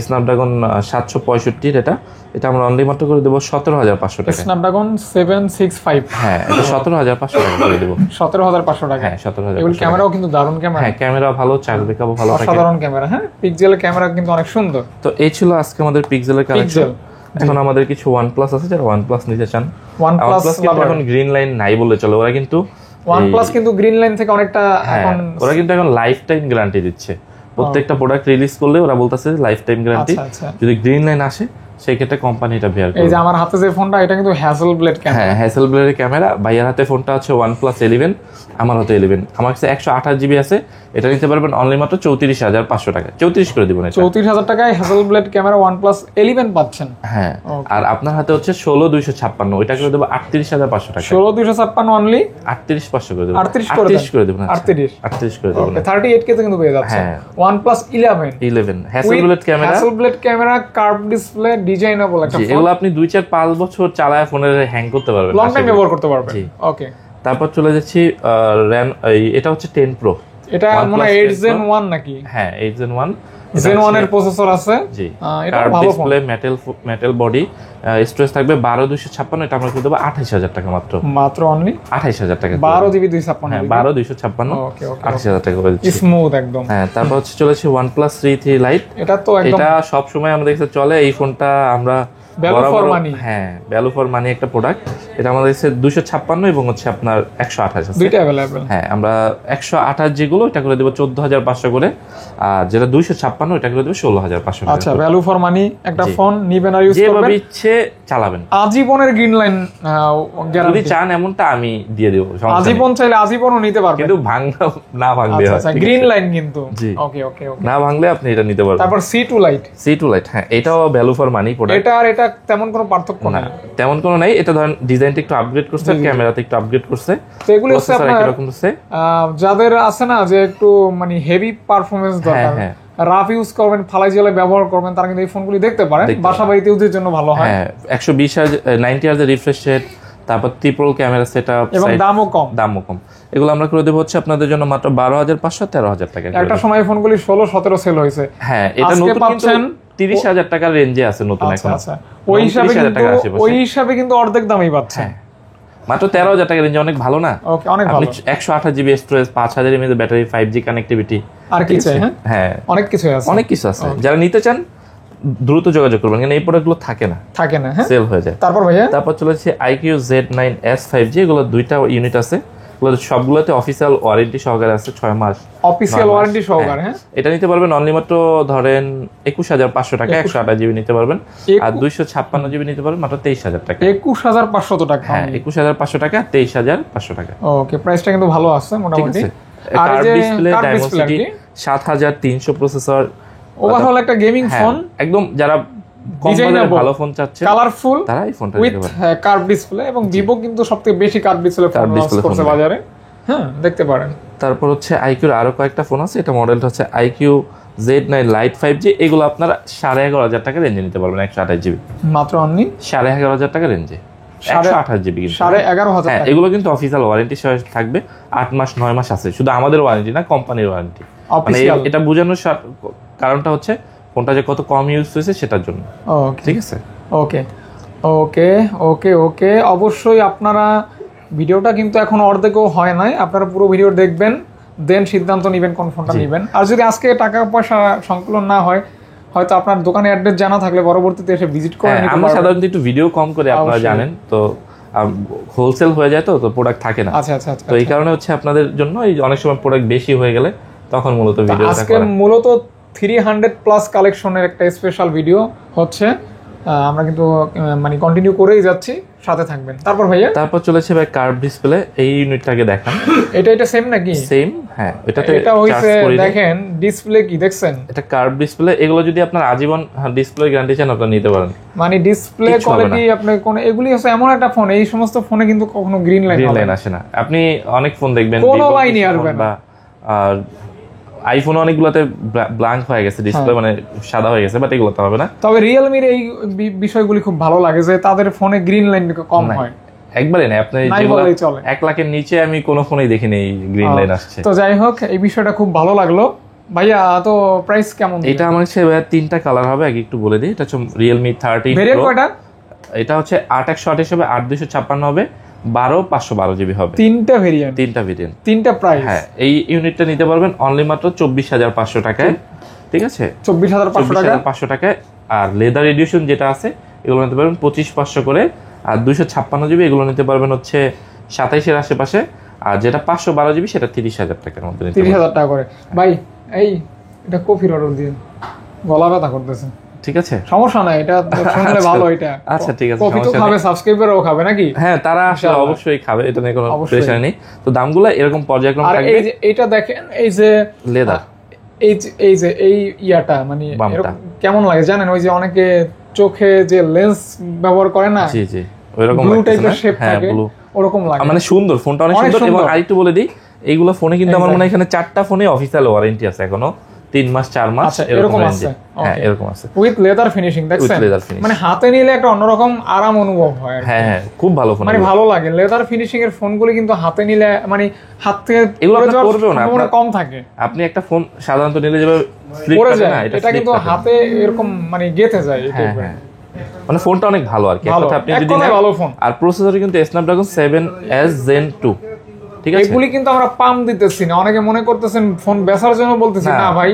স্ন্যাপড্রাগন 765, এটা আমরা অনলি মাত্র করে দেবো 17,500 টাকা। স্ন্যাপড্রাগন 765, হ্যাঁ, এটা 17,500 টাকা করে দেবো। 17,500 টাকা, হ্যাঁ 17,000। এগুলো ক্যামেরাও কিন্তু দারুণ ক্যামেরা। হ্যাঁ, ক্যামেরা ভালো, চার্জ ব্যাকআপও ভালো থাকে, সাধারণ ক্যামেরা। হ্যাঁ, পিক্সেলের ক্যামেরা কিন্তু অনেক সুন্দর। তো এই ছিল আজকে আমাদের পিক্সেলের কালেকশন। এখন আমাদের কিছু OnePlus আছে, যারা OnePlus নিতে চান। OnePlus কিন্তু এখন গ্রিন লাইন নাই বলে চলে, ওরা কিন্তু OnePlus কিন্তু গ্রিন লাইন থেকে অনেকটা এখন ওরা কিন্তু এখন লাইফ টাইম গ্যারান্টি দিচ্ছে। প্রত্যেকটা প্রোডাক্ট রিলিজ করলে ওরা বলতেছে লাইফ টাইম গ্যারান্টি। যদি গ্রিন লাইন আসে সেই ক্ষেত্রে কোম্পানি এটা বেয়ার করে। এই যে আমার হাতে যে ফোনটা, এটা কিন্তু হ্যাসেলব্লেড ক্যামেরা। হ্যাঁ, হ্যাসেলব্লেডের ক্যামেরা। ভাইয়ার হাতে ফোনটা হচ্ছে OnePlus 11, আমার হাতে 11। আমার কাছে 128GB আছে, এটা নিতে পারবেন অনলি মাত্র 34,500 টাকা। 34 করে দিবেন, 34,000 টাকায় হ্যাসেলব্লেড ক্যামেরা OnePlus 11 পাচ্ছেন। হ্যাঁ, আর আপনার হাতে হচ্ছে 16,256, ওইটা করে দেবো 38,500 টাকা। 16,256 অনলি 38,500 করে দেবো। 38 করে দেবো, 38 করে দেবো। 38K তে কিন্তু পেয়ে যাচ্ছে। OnePlus 11 Hasselblad camera, Hasselblad camera, curve display, designable একটা ফোন। এগুলো আপনি 2-4-5 বছর চালায় ফোনের হ্যাং করতে পারবেন, লং টাইম ব্যবহার করতে পারবেন। ওকে, তারপর চলে যাচ্ছি এটা হচ্ছে 10 Pro। এটা মনে হয় 8 Gen 1 নাকি? হ্যাঁ, 8 Gen 1 Gen 1 এর প্রসেসর আছে। জি, এটা ভালো phone. Display, metal body, storage থাকবে 12,256, এটা আমরা করে দেব 28,000 টাকা মাত্র। অনলি 28,000 টাকা। 12GB 256। হ্যাঁ, 12,256, ওকে, 28,000 টাকা করে দিচ্ছি। স্মুথ একদম। হ্যাঁ, তারপর হচ্ছে চলেছে OnePlus 3 Lite। এটা তো একদম, এটা সব সময় আমাদের কাছে চলে। এই ফোনটা আমরা ভ্যালু ফর মানি। হ্যাঁ, ভ্যালু ফর মানি একটা প্রোডাক্ট। এটা আমাদের কাছে 256 এবং হচ্ছে আপনার 128 আছে, দুইটা अवेलेबल। হ্যাঁ, আমরা 128 যেগুলো এটা করে দেব 14,500 করে, আর যেটা 256 এটা করে দেব 16,500 টাকা। আচ্ছা, ভ্যালু ফর মানি একটা ফোন নিবেন আর ইউজ করবেন, যেভাবে ইচ্ছে চালাবেন। আজীবনের গ্রিন লাইন গ্যারান্টি। যদি চান এমনটা আমি দিয়ে দেব, আজীবন চাইলে আজীবনও নিতে পারবেন, কিন্তু না ভাঙলে হয়। আচ্ছা, গ্রিন লাইন কিন্তু। ওকে ওকে ওকে, না ভাঙলে আপনি এটা নিতে পারবেন। তারপর C2 Lite, হ্যাঁ, এটাও ভ্যালু ফর মানি প্রোডাক্ট। এটা আর এটা তেমন কোনো পার্থক্য না, তেমন কোনো নাই। এটা ধরেন ডিজাইনটা একটু আপগ্রেড করছে, ক্যামেরাতে একটু আপগ্রেড করছে, তো এগুলো হচ্ছে আপনার এরকম হচ্ছে যাদের আছে না যে একটু মানে হেভি পারফরম্যান্স দরকার, রাফ ইউজ করবেন, ফালাই জলে ব্যবহার করবেন, তারা কিন্তু এই ফোনগুলি দেখতে পারেন। বাসা বাড়িতে ইউজের জন্য ভালো হয়। হ্যাঁ, 120 Hz রিফ্রেশ রেট, তারপর ট্রিপল ক্যামেরা সেটআপ, এবং দামও কম। এগুলো আমরা করে দেব হচ্ছে আপনাদের জন্য মাত্র 12,500, 13,000 টাকা। একটা সময় এই ফোনগুলি 16-17 সেল হয়েছে। হ্যাঁ, এটা নতুন পাচ্ছেন 30,000 টাকার রেঞ্জে আছে নতুন এখন। আচ্ছা, ওই হিসাবে কিন্তু অর্ধেক দামই পাচ্ছেন। মাত্র 13,000 টাকা রেঞ্জে, অনেক ভালো না? ওকে, অনেক ভালো। 128GB storage, 5000 mAh battery, 5G connectivity, আর কি চাই? হ্যাঁ, অনেক কিছু আছে। যারা নিতে চান দ্রুত যোগাযোগ করবেন, কারণ এই প্রোডাক্টগুলো থাকে না, হ্যাঁ, সেল হয়ে যায়। তারপর চলেছে IQ Z9s 5G, এগুলো দুইটা ইউনিট আছে, সবগুলোতে অফিসিয়াল ওয়ারেন্টি সহকারে আছে, 6 মাস অফিসিয়াল ওয়ারেন্টি সহকারে। হ্যাঁ, এটা নিতে পারবেন অনলি মাত্র ধরেন 21,500 টাকা। 128GB নিতে পারবেন, আর 256GB নিতে পারবেন মাত্র 23,000 টাকা। 21,500 টাকা। হ্যাঁ, 21,500 টাকা, 23,500 টাকা। ওকে, প্রাইসটা কিন্তু ভালো আছে মোটামুটি। আর ডিসপ্লে ডায়মন্ডসিটি 7,300 প্রসেসর, ওভারঅল একটা গেমিং ফোন, একদম যারা ভালো ফোন চাচ্ছে, কালারফুল, তারা এই ফোনটা উইথ কার্ভ ডিসপ্লে। এবং ভিভো কিন্তু সবথেকে বেশি কার্ভ ডিসপ্লে ফোন লঞ্চ করছে বাজারে। হ্যাঁ, দেখতে পারেন। তারপর হচ্ছে IQ-র আরো কয়েকটা ফোন আছে। এটা মডেলটা হচ্ছে IQ Z9 Lite 5G। এগুলো আপনারা 11,500 টাকা রেঞ্জে নিতে পারবেন, 128GB মাত্র অনলি 11,500 টাকা রেঞ্জে, 128GB কিন্তু 11,500। হ্যাঁ, এগুলো কিন্তু অফিসিয়াল ওয়ারেন্টি সহ থাকবে, 8 মাস 9 মাস আছে। শুধু আমাদের ওয়ারেন্টি না, কোম্পানির ওয়ারেন্টি। মানে এটা বোঝানোর কারণটা হচ্ছে ফোনটা যে কত কম ইউজ হয়েছে সেটার জন্য। ঠিক আছে, ওকে ওকে ওকে ওকে। অবশ্যই আপনারা ভিডিওটা কিন্তু এখন অর্ধেকও হয় নাই, আপনারা পুরো ভিডিও দেখবেন, দেন সিদ্ধান্ত নেবেন কোন ফোনটা নেবেন। আর যদি আজকে টাকা পয়সা সংকলন না হয়, হয়তো আপনার দোকানে অ্যাড্রেস জানা থাকলে পরবর্তীতে এসে ভিজিট করে নিতে পারবেন। আমরা সাধারণত একটু ভিডিও কম করে, আপনারা জানেন তো, হোলসেল হয়ে যায়, তো প্রোডাক্ট থাকে না। আচ্ছা, তো এই কারণে হচ্ছে আপনাদের জন্য এই অনেক সময় প্রোডাক্ট বেশি হয়ে গেলে তখন মূলত ভিডিও। আজকে মূলত 300+ কালেকশনের একটা স্পেশাল ভিডিও হচ্ছে আমরা কিন্তু মানে কন্টিনিউ করেই যাচ্ছি, সাথে থাকবেন। তারপর ভাইয়া তারপর চলেছে ভাই কার্ভ ডিসপ্লে, এই ইউনিটটাকে দেখান। এটা সেম নাকি? সেম, হ্যাঁ। এটাতে এটা হইছে দেখেন ডিসপ্লে কি দেখছেন, এটা কার্ভ ডিসপ্লে। এগুলো যদি আপনার আজীবন ডিসপ্লে গ্যারান্টি চান আপনি নিতে পারেন। মানে ডিসপ্লে কোয়ালিটি আপনি কোন এগুলি হচ্ছে এমন একটা ফোন, এই সমস্ত ফোনে কিন্তু কখনো গ্রিন লাইন আসে না। আপনি অনেক ফোন দেখবেন কোনো লাইনই আসবে না, আর আইফোন অনেকগুলোতে ব্ল্যাঙ্ক হয়ে গেছে ডিসপ্লে, মানে সাদা হয়ে গেছে, বাট এগুলোতে হবে না। তবে রিয়েলমির এই বিষয়গুলি খুব ভালো লাগে যে তাদের ফোনে গ্রিন লাইন কম হয়। একবারে না, আপনি যেগুলো 1 লাখের নিচে আমি কোন ফোনেই দেখিনি গ্রিন লাইন আসছে। তো যাই হোক, এই বিষয়টা খুব ভালো লাগলো ভাইয়া। তো প্রাইস কেমন? এটা আমার কাছে ভাইয়া 3টা কালার হবে, আগে একটু বলে দিই। এটা হচ্ছে Realme 30 ভেরিয়েন্ট কয়টা? এটা হচ্ছে 8/128 হবে, 8/256 হবে, 12/512 জিবি হবে। 3টা ভেরিয়েন্ট, 3টা ভেরিয়েন্ট, 3টা প্রাইস। হ্যাঁ, এই ইউনিটটা নিতে পারবেন অনলি মাত্র 24,500 টাকায়। ঠিক আছে, 24,500 টাকায়। আর লেদার এডিশন যেটা আছে এগুলো নিতে পারবেন 25,500 করে। আর 256 জিবি এগুলো নিতে পারবেন হচ্ছে 27-এর আশেপাশে। আর যেটা 512 জিবি সেটা 30,000 টাকার মধ্যে নিতে 30,000 টাকা করে। ভাই এই এটা কফির অর্ডার দিন, গলা ব্যথা করতেছে। ঠিক আছে, সমস্যা নাই, এটা শুনলে ভালো। এটা আচ্ছা ঠিক আছে, কফি তো খাবে, সাবস্ক্রাইবারও খাবে নাকি? হ্যাঁ, তারা আসলে অবশ্যই খাবে, এটা নিয়ে কোনো প্রেশার নেই। তো দামগুলো এরকম পর্যায়ক্রমে থাকবে। আর এই যে এটা দেখেন, এই যে লেদার, এই যে এই ইয়াটা মানে কেমন লাগে জানেন? ওই যে অনেকে চোখে যে লেন্স ব্যবহার করে না, জি জি, ওইরকম ব্লু টাইপের শেপ থাকে, ওরকম লাগে। মানে সুন্দর, ফোনটা অনেক সুন্দর। এবং আরেকটু বলে দিই, এইগুলো ফোনে কিন্তু আমার মনে হয় এখানে 4টা ফোনে অফিশিয়াল ওয়ারেন্টি আছে এখনো, 3 মাস 4 মাস এরকম আছে। হ্যাঁ, এরকম আছে উইথ লেদার ফিনিশিং। দেখছেন, মানে হাতে নিলে একটা অন্যরকম আরাম অনুভব হয়। হ্যাঁ হ্যাঁ, খুব ভালো ফোন, মানে ভালো লাগে। লেদার ফিনিশিং এর ফোনগুলো কিন্তু হাতে নিলে মানে হাত থেকে এগুলো করবেও না, আপনার কম থাকে। আপনি একটা ফোন সাধারণত নিলে যেভাবে স্লিপ করে না, এটা কিন্তু হাতে এরকম মানে গেঁথে যায়। হ্যাঁ, মানে ফোনটা অনেক ভালো আর কি। একটা আপনি যদি ভালো ফোন। আর প্রসেসর কিন্তু Snapdragon 7S Gen 2। ঠিক আছে, এগুলি কিন্তু আমরা পাম দিতেছি না। অনেকে মনে করতেছেন ফোন বেচার জন্য বলতেছি না ভাই,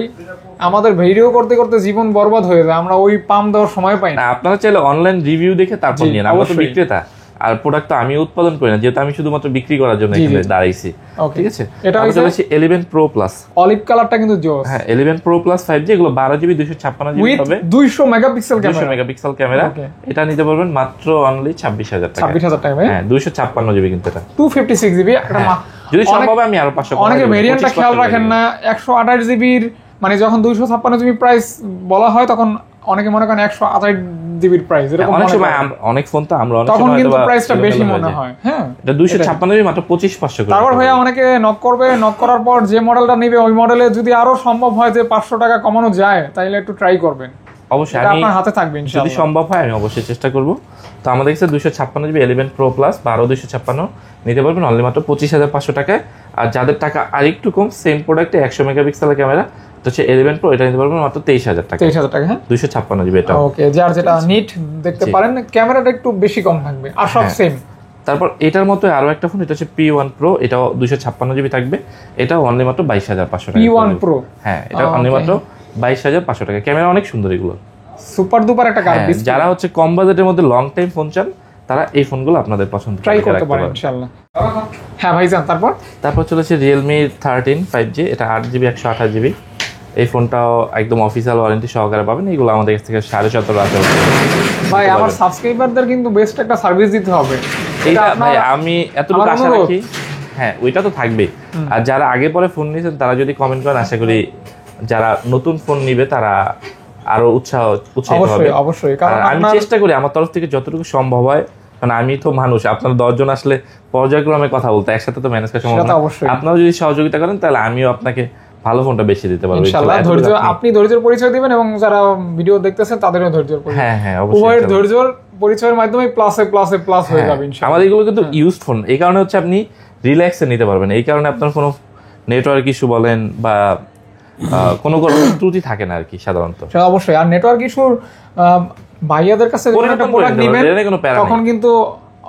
আমাদের ভিডিও করতে করতে জীবন বরবাদ হয়ে যায়, আমরা ওই পাম দেওয়ার সময় পাই না। আপনারা চাইলে অনলাইন রিভিউ দেখে তারপর নিন। আমরা তো বিক্রেতা, আর প্রোডাক্ট তো আমি উৎপাদন করি না, যেহেতু আমি শুধুমাত্র বিক্রি করার জন্য এখানে দাঁড়াইছি। ঠিক আছে, এটা হচ্ছে 11 Pro Plus, অলিভ কালারটা কিন্তু জোস। হ্যাঁ, 11 Pro Plus 5G, এগুলো 12GB 256GB হবে, 200 মেগাপিক্সেল ক্যামেরা, 200 মেগাপিক্সেল ক্যামেরা। এটা নিতে পারবেন মাত্র অনলি 26,000 টাকা। 26,000 টাকা। হ্যাঁ, 256GB কিন্তু এটা 256GB। যদি সম্ভব আমি আরো 500 কম। অনেকে ভেরিয়েন্টটা খেয়াল রাখেন না, 128GB মানে যখন 256GB প্রাইস বলা হয় তখন অনেকে মনে করেন 128GB প্রাইস এরকম। অনেক সময় অনেক ফোন তো আমরা অনেক তখন সময় কিন্তু প্রাইসটা বেশি মনে হয়। হ্যাঁ, এটা 256GB মাত্র 25,500 করে। তারপর ভাইয়া অনেকে নক করবে, নক করার পর যে মডেলটা নেবে ওই মডেলে যদি আরো সম্ভব হয় যে 500 টাকা কমানো যায় তাহলে একটু ট্রাই করবেন। অবশ্যই আপনার হাতে থাকবে ইনশাআল্লাহ, যদি সম্ভব হয় আমি অবশ্যই চেষ্টা করব। তো আমাদের কাছে 256GB 11 Pro Plus 12/256 নিতে পারবেন অনলি মাত্র 25,500 টাকায়। আর যাদের টাকা আরেকটু কম, সেম প্রোডাক্টে 100 মেগাপিক্সেলের ক্যামেরা, তো হচ্ছে 11 Pro, এটা নিতে পারবেন মাত্র 23,000 টাকা। 23,000 টাকা। হ্যাঁ, 256GB এটা। ওকে, যার যেটা নিট দেখতে পারেন, ক্যামেরাটা একটু বেশি কম থাকবে আর সব সেম। তারপর এটার মতো আরো একটা ফোন, এটা হচ্ছে P1 Pro, এটাও 256GB থাকবে, এটাও অনলি মাত্র 22,500 টাকা। P1 Pro, হ্যাঁ, এটা অনলি মাত্র 22,500 টাকা। ক্যামেরা অনেক সুন্দর এগুলো, সুপার দুপার একটা কার্ভ ডিসপ্লে। যারা হচ্ছে কম বাজেটের মধ্যে লং টাইম ফোন চান তারা এই ফোনগুলো আপনাদের পছন্দ ট্রাই করতে পারেন ইনশাআল্লাহ। হ্যাঁ ভাইজান, তারপর চলেছে Realme 13 5G, এটা 8GB 128GB। এই ফোনটাও একদম অফিসিয়াল ওয়ারেন্টি সহকারে পাবেন। এগুলো আমাদের কাছ থেকে 17.5 আছে। ভাই আমার সাবস্ক্রাইবারদের কিন্তু বেস্ট একটা সার্ভিস দিতে হবে। এটা ভাই আমি এতটুকু আশা রাখি। হ্যাঁ, ওইটা তো থাকবেই। আর যারা আগে পরে ফোন নিয়েছেন তারা যদি কমেন্ট করেন, আশা করি যারা নতুন ফোন নিবে তারা আরো উৎসাহিত হবে। অবশ্যই, কারণ আমি চেষ্টা করি আমার তরফ থেকে যতটুকু সম্ভব হয়, কারণ আমি তো মানুষ, আপনারা 10 জন আসলে পর্যায়ক্রমে কথা বলতে একসাথে তো ম্যানেজ করা সম্ভব না। আপনারা যদি সহযোগিতা করেন তাহলে আমিও আপনাকে ভালো ফোনটা বেশি দিতে পারবো ইনশাআল্লাহ। ধৈর্য, আপনি ধৈর্যের পরিচয় দিবেন এবং যারা ভিডিও দেখতেছেন তাদেরও ধৈর্যের পরিচয়। হ্যাঁ হ্যাঁ, অবশ্যই উভয়ের ধৈর্যের পরিচয়ের মাধ্যমে প্লাস হয়ে যাবে ইনশাআল্লাহ। আমাদের এগুলো কিন্তু ইউজড ফোন, এই কারণে হচ্ছে আপনি রিল্যাক্সে নিতে পারবেন। এই কারণে আপনার কোনো নেটওয়ার্ক ইস্যু বলেন বা কোনো ত্রুটি থাকে না আর কি সাধারণত। অবশ্যই। আর নেটওয়ার্ক ইস্যুর ভাইয়াদের কাছে যখন একটা প্রোডাক্ট নেবেন তখন কিন্তু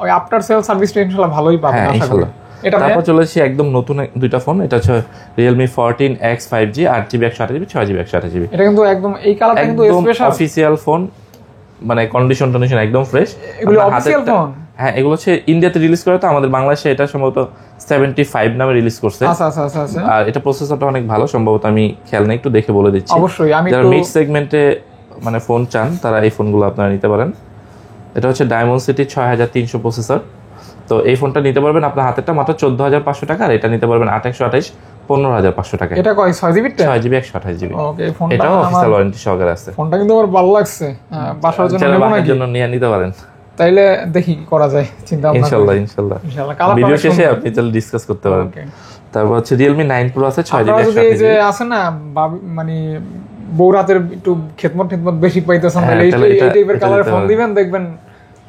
ওই আফটার সেল সার্ভিসটা ইনশাআল্লাহ ভালোই পাবেন আশা করি। তারপর চলেছি একদম নতুন দুইটা ফোন, এটা হচ্ছে Realme 14X 5G 8GB 128GB 6GB 128GB। এটা কিন্তু একদম এই কালারটা কিন্তু স্পেশাল অফিশিয়াল ফোন, মানে কন্ডিশন একদম ফ্রেশ। এগুলো অফিশিয়াল ফোন। হ্যাঁ, এগুলো হচ্ছে ইন্ডিয়াতে রিলিজ করে, তো আমাদের বাংলাদেশে এটা সম্ভবত 75 নামে রিলিজ করছে। আচ্ছা। আর এটা প্রসেসরটা অনেক ভালো, সম্ভবত আমি খেয়াল নেই, একটু দেখে বলে দিচ্ছি। অবশ্যই, আমি যারা মিড সেগমেন্টে মানে ফোন চান তারা এই ফোনগুলো আপনারা নিতে পারেন। এটা হচ্ছে ডায়মন্ড সিটি 6300 প্রসেসর। তো এই ফোনটা নিতে পারবেন আপনার হাতেরটা মাত্র 14500 টাকা, আর এটা নিতে পারবেন 828 15500 টাকা। এটা কয় 6GB? 6GB 128GB। ওকে, ফোনটা এটাও অফিশিয়াল ওয়ারেন্টি সহকারে আছে। ফোনটা কিন্তু আমার ভালো লাগছে, বাসার জন্য নেব নাকি? জন্য নিয়ে নিতে পারেন। তাইলে দেখি কি করা যায়, চিন্তা ভাবনা ইনশাআল্লাহ করি। ইনশাআল্লাহ কালারটা ভিডিও অনেক শেষে সুন্দর। আপনি তাহলে ডিসকাস করতে পারেন। Okay. তারপর হচ্ছে Realme 9 Pro আছে 6GB আপনারা যদি এই যে 128GB। আছে না মানে বউরাতের একটু খেদমত বেশি পাইতেছেন, তাহলে তাহলে এই টাইপের এটা কালারের দিতে ফোন পারেন। দিবেন, দেখবেন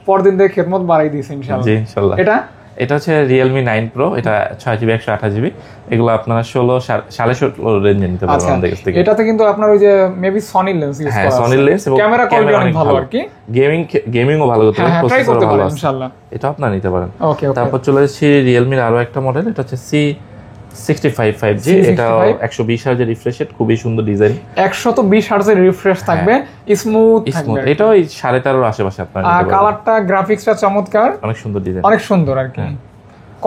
পরদিন থেকে খেদমত বাড়াই দিয়েছে ইনশাআল্লাহ। জি ইনশাআল্লাহ। এটা হচ্ছে Realme 9 Pro, এটা 6GB 128GB। এগুলো আপনারা 16.5 রেঞ্জে নিতে পারবেন আমাদের কাছ থেকে। এটাতে কিন্তু আপনার ওই যে মেবি সনি লেন্স ইউজ হ্যাঁ করা আছে। সনি লেন্স এবং ক্যামেরা কোয়ালিটি অনেক ভালো আর কি। গেমিংও ভালো করতে পারেন, ট্রাই প্রসেসরও করতে ভালো পারেন আছে ইনশাআল্লাহ। এটা আপনারা নিতে পারেন। ওকে ওকে। তারপর চলে যাচ্ছি Realme এর আরো একটা মডেল, এটা হচ্ছে C65 5G। এটা 120 হার্জের রিফ্রেশ রেট, খুবই সুন্দর ডিজাইন। 120 হার্জের রিফ্রেশ থাকবে, স্মুথ থাকবে। এটা ওই 13.5 আশেপাশে আপনারা নিতে আর পারবেন। কালারটা গ্রাফিক্সটা চমৎকার, অনেক সুন্দর ডিজাইন, অনেক সুন্দর আর কি।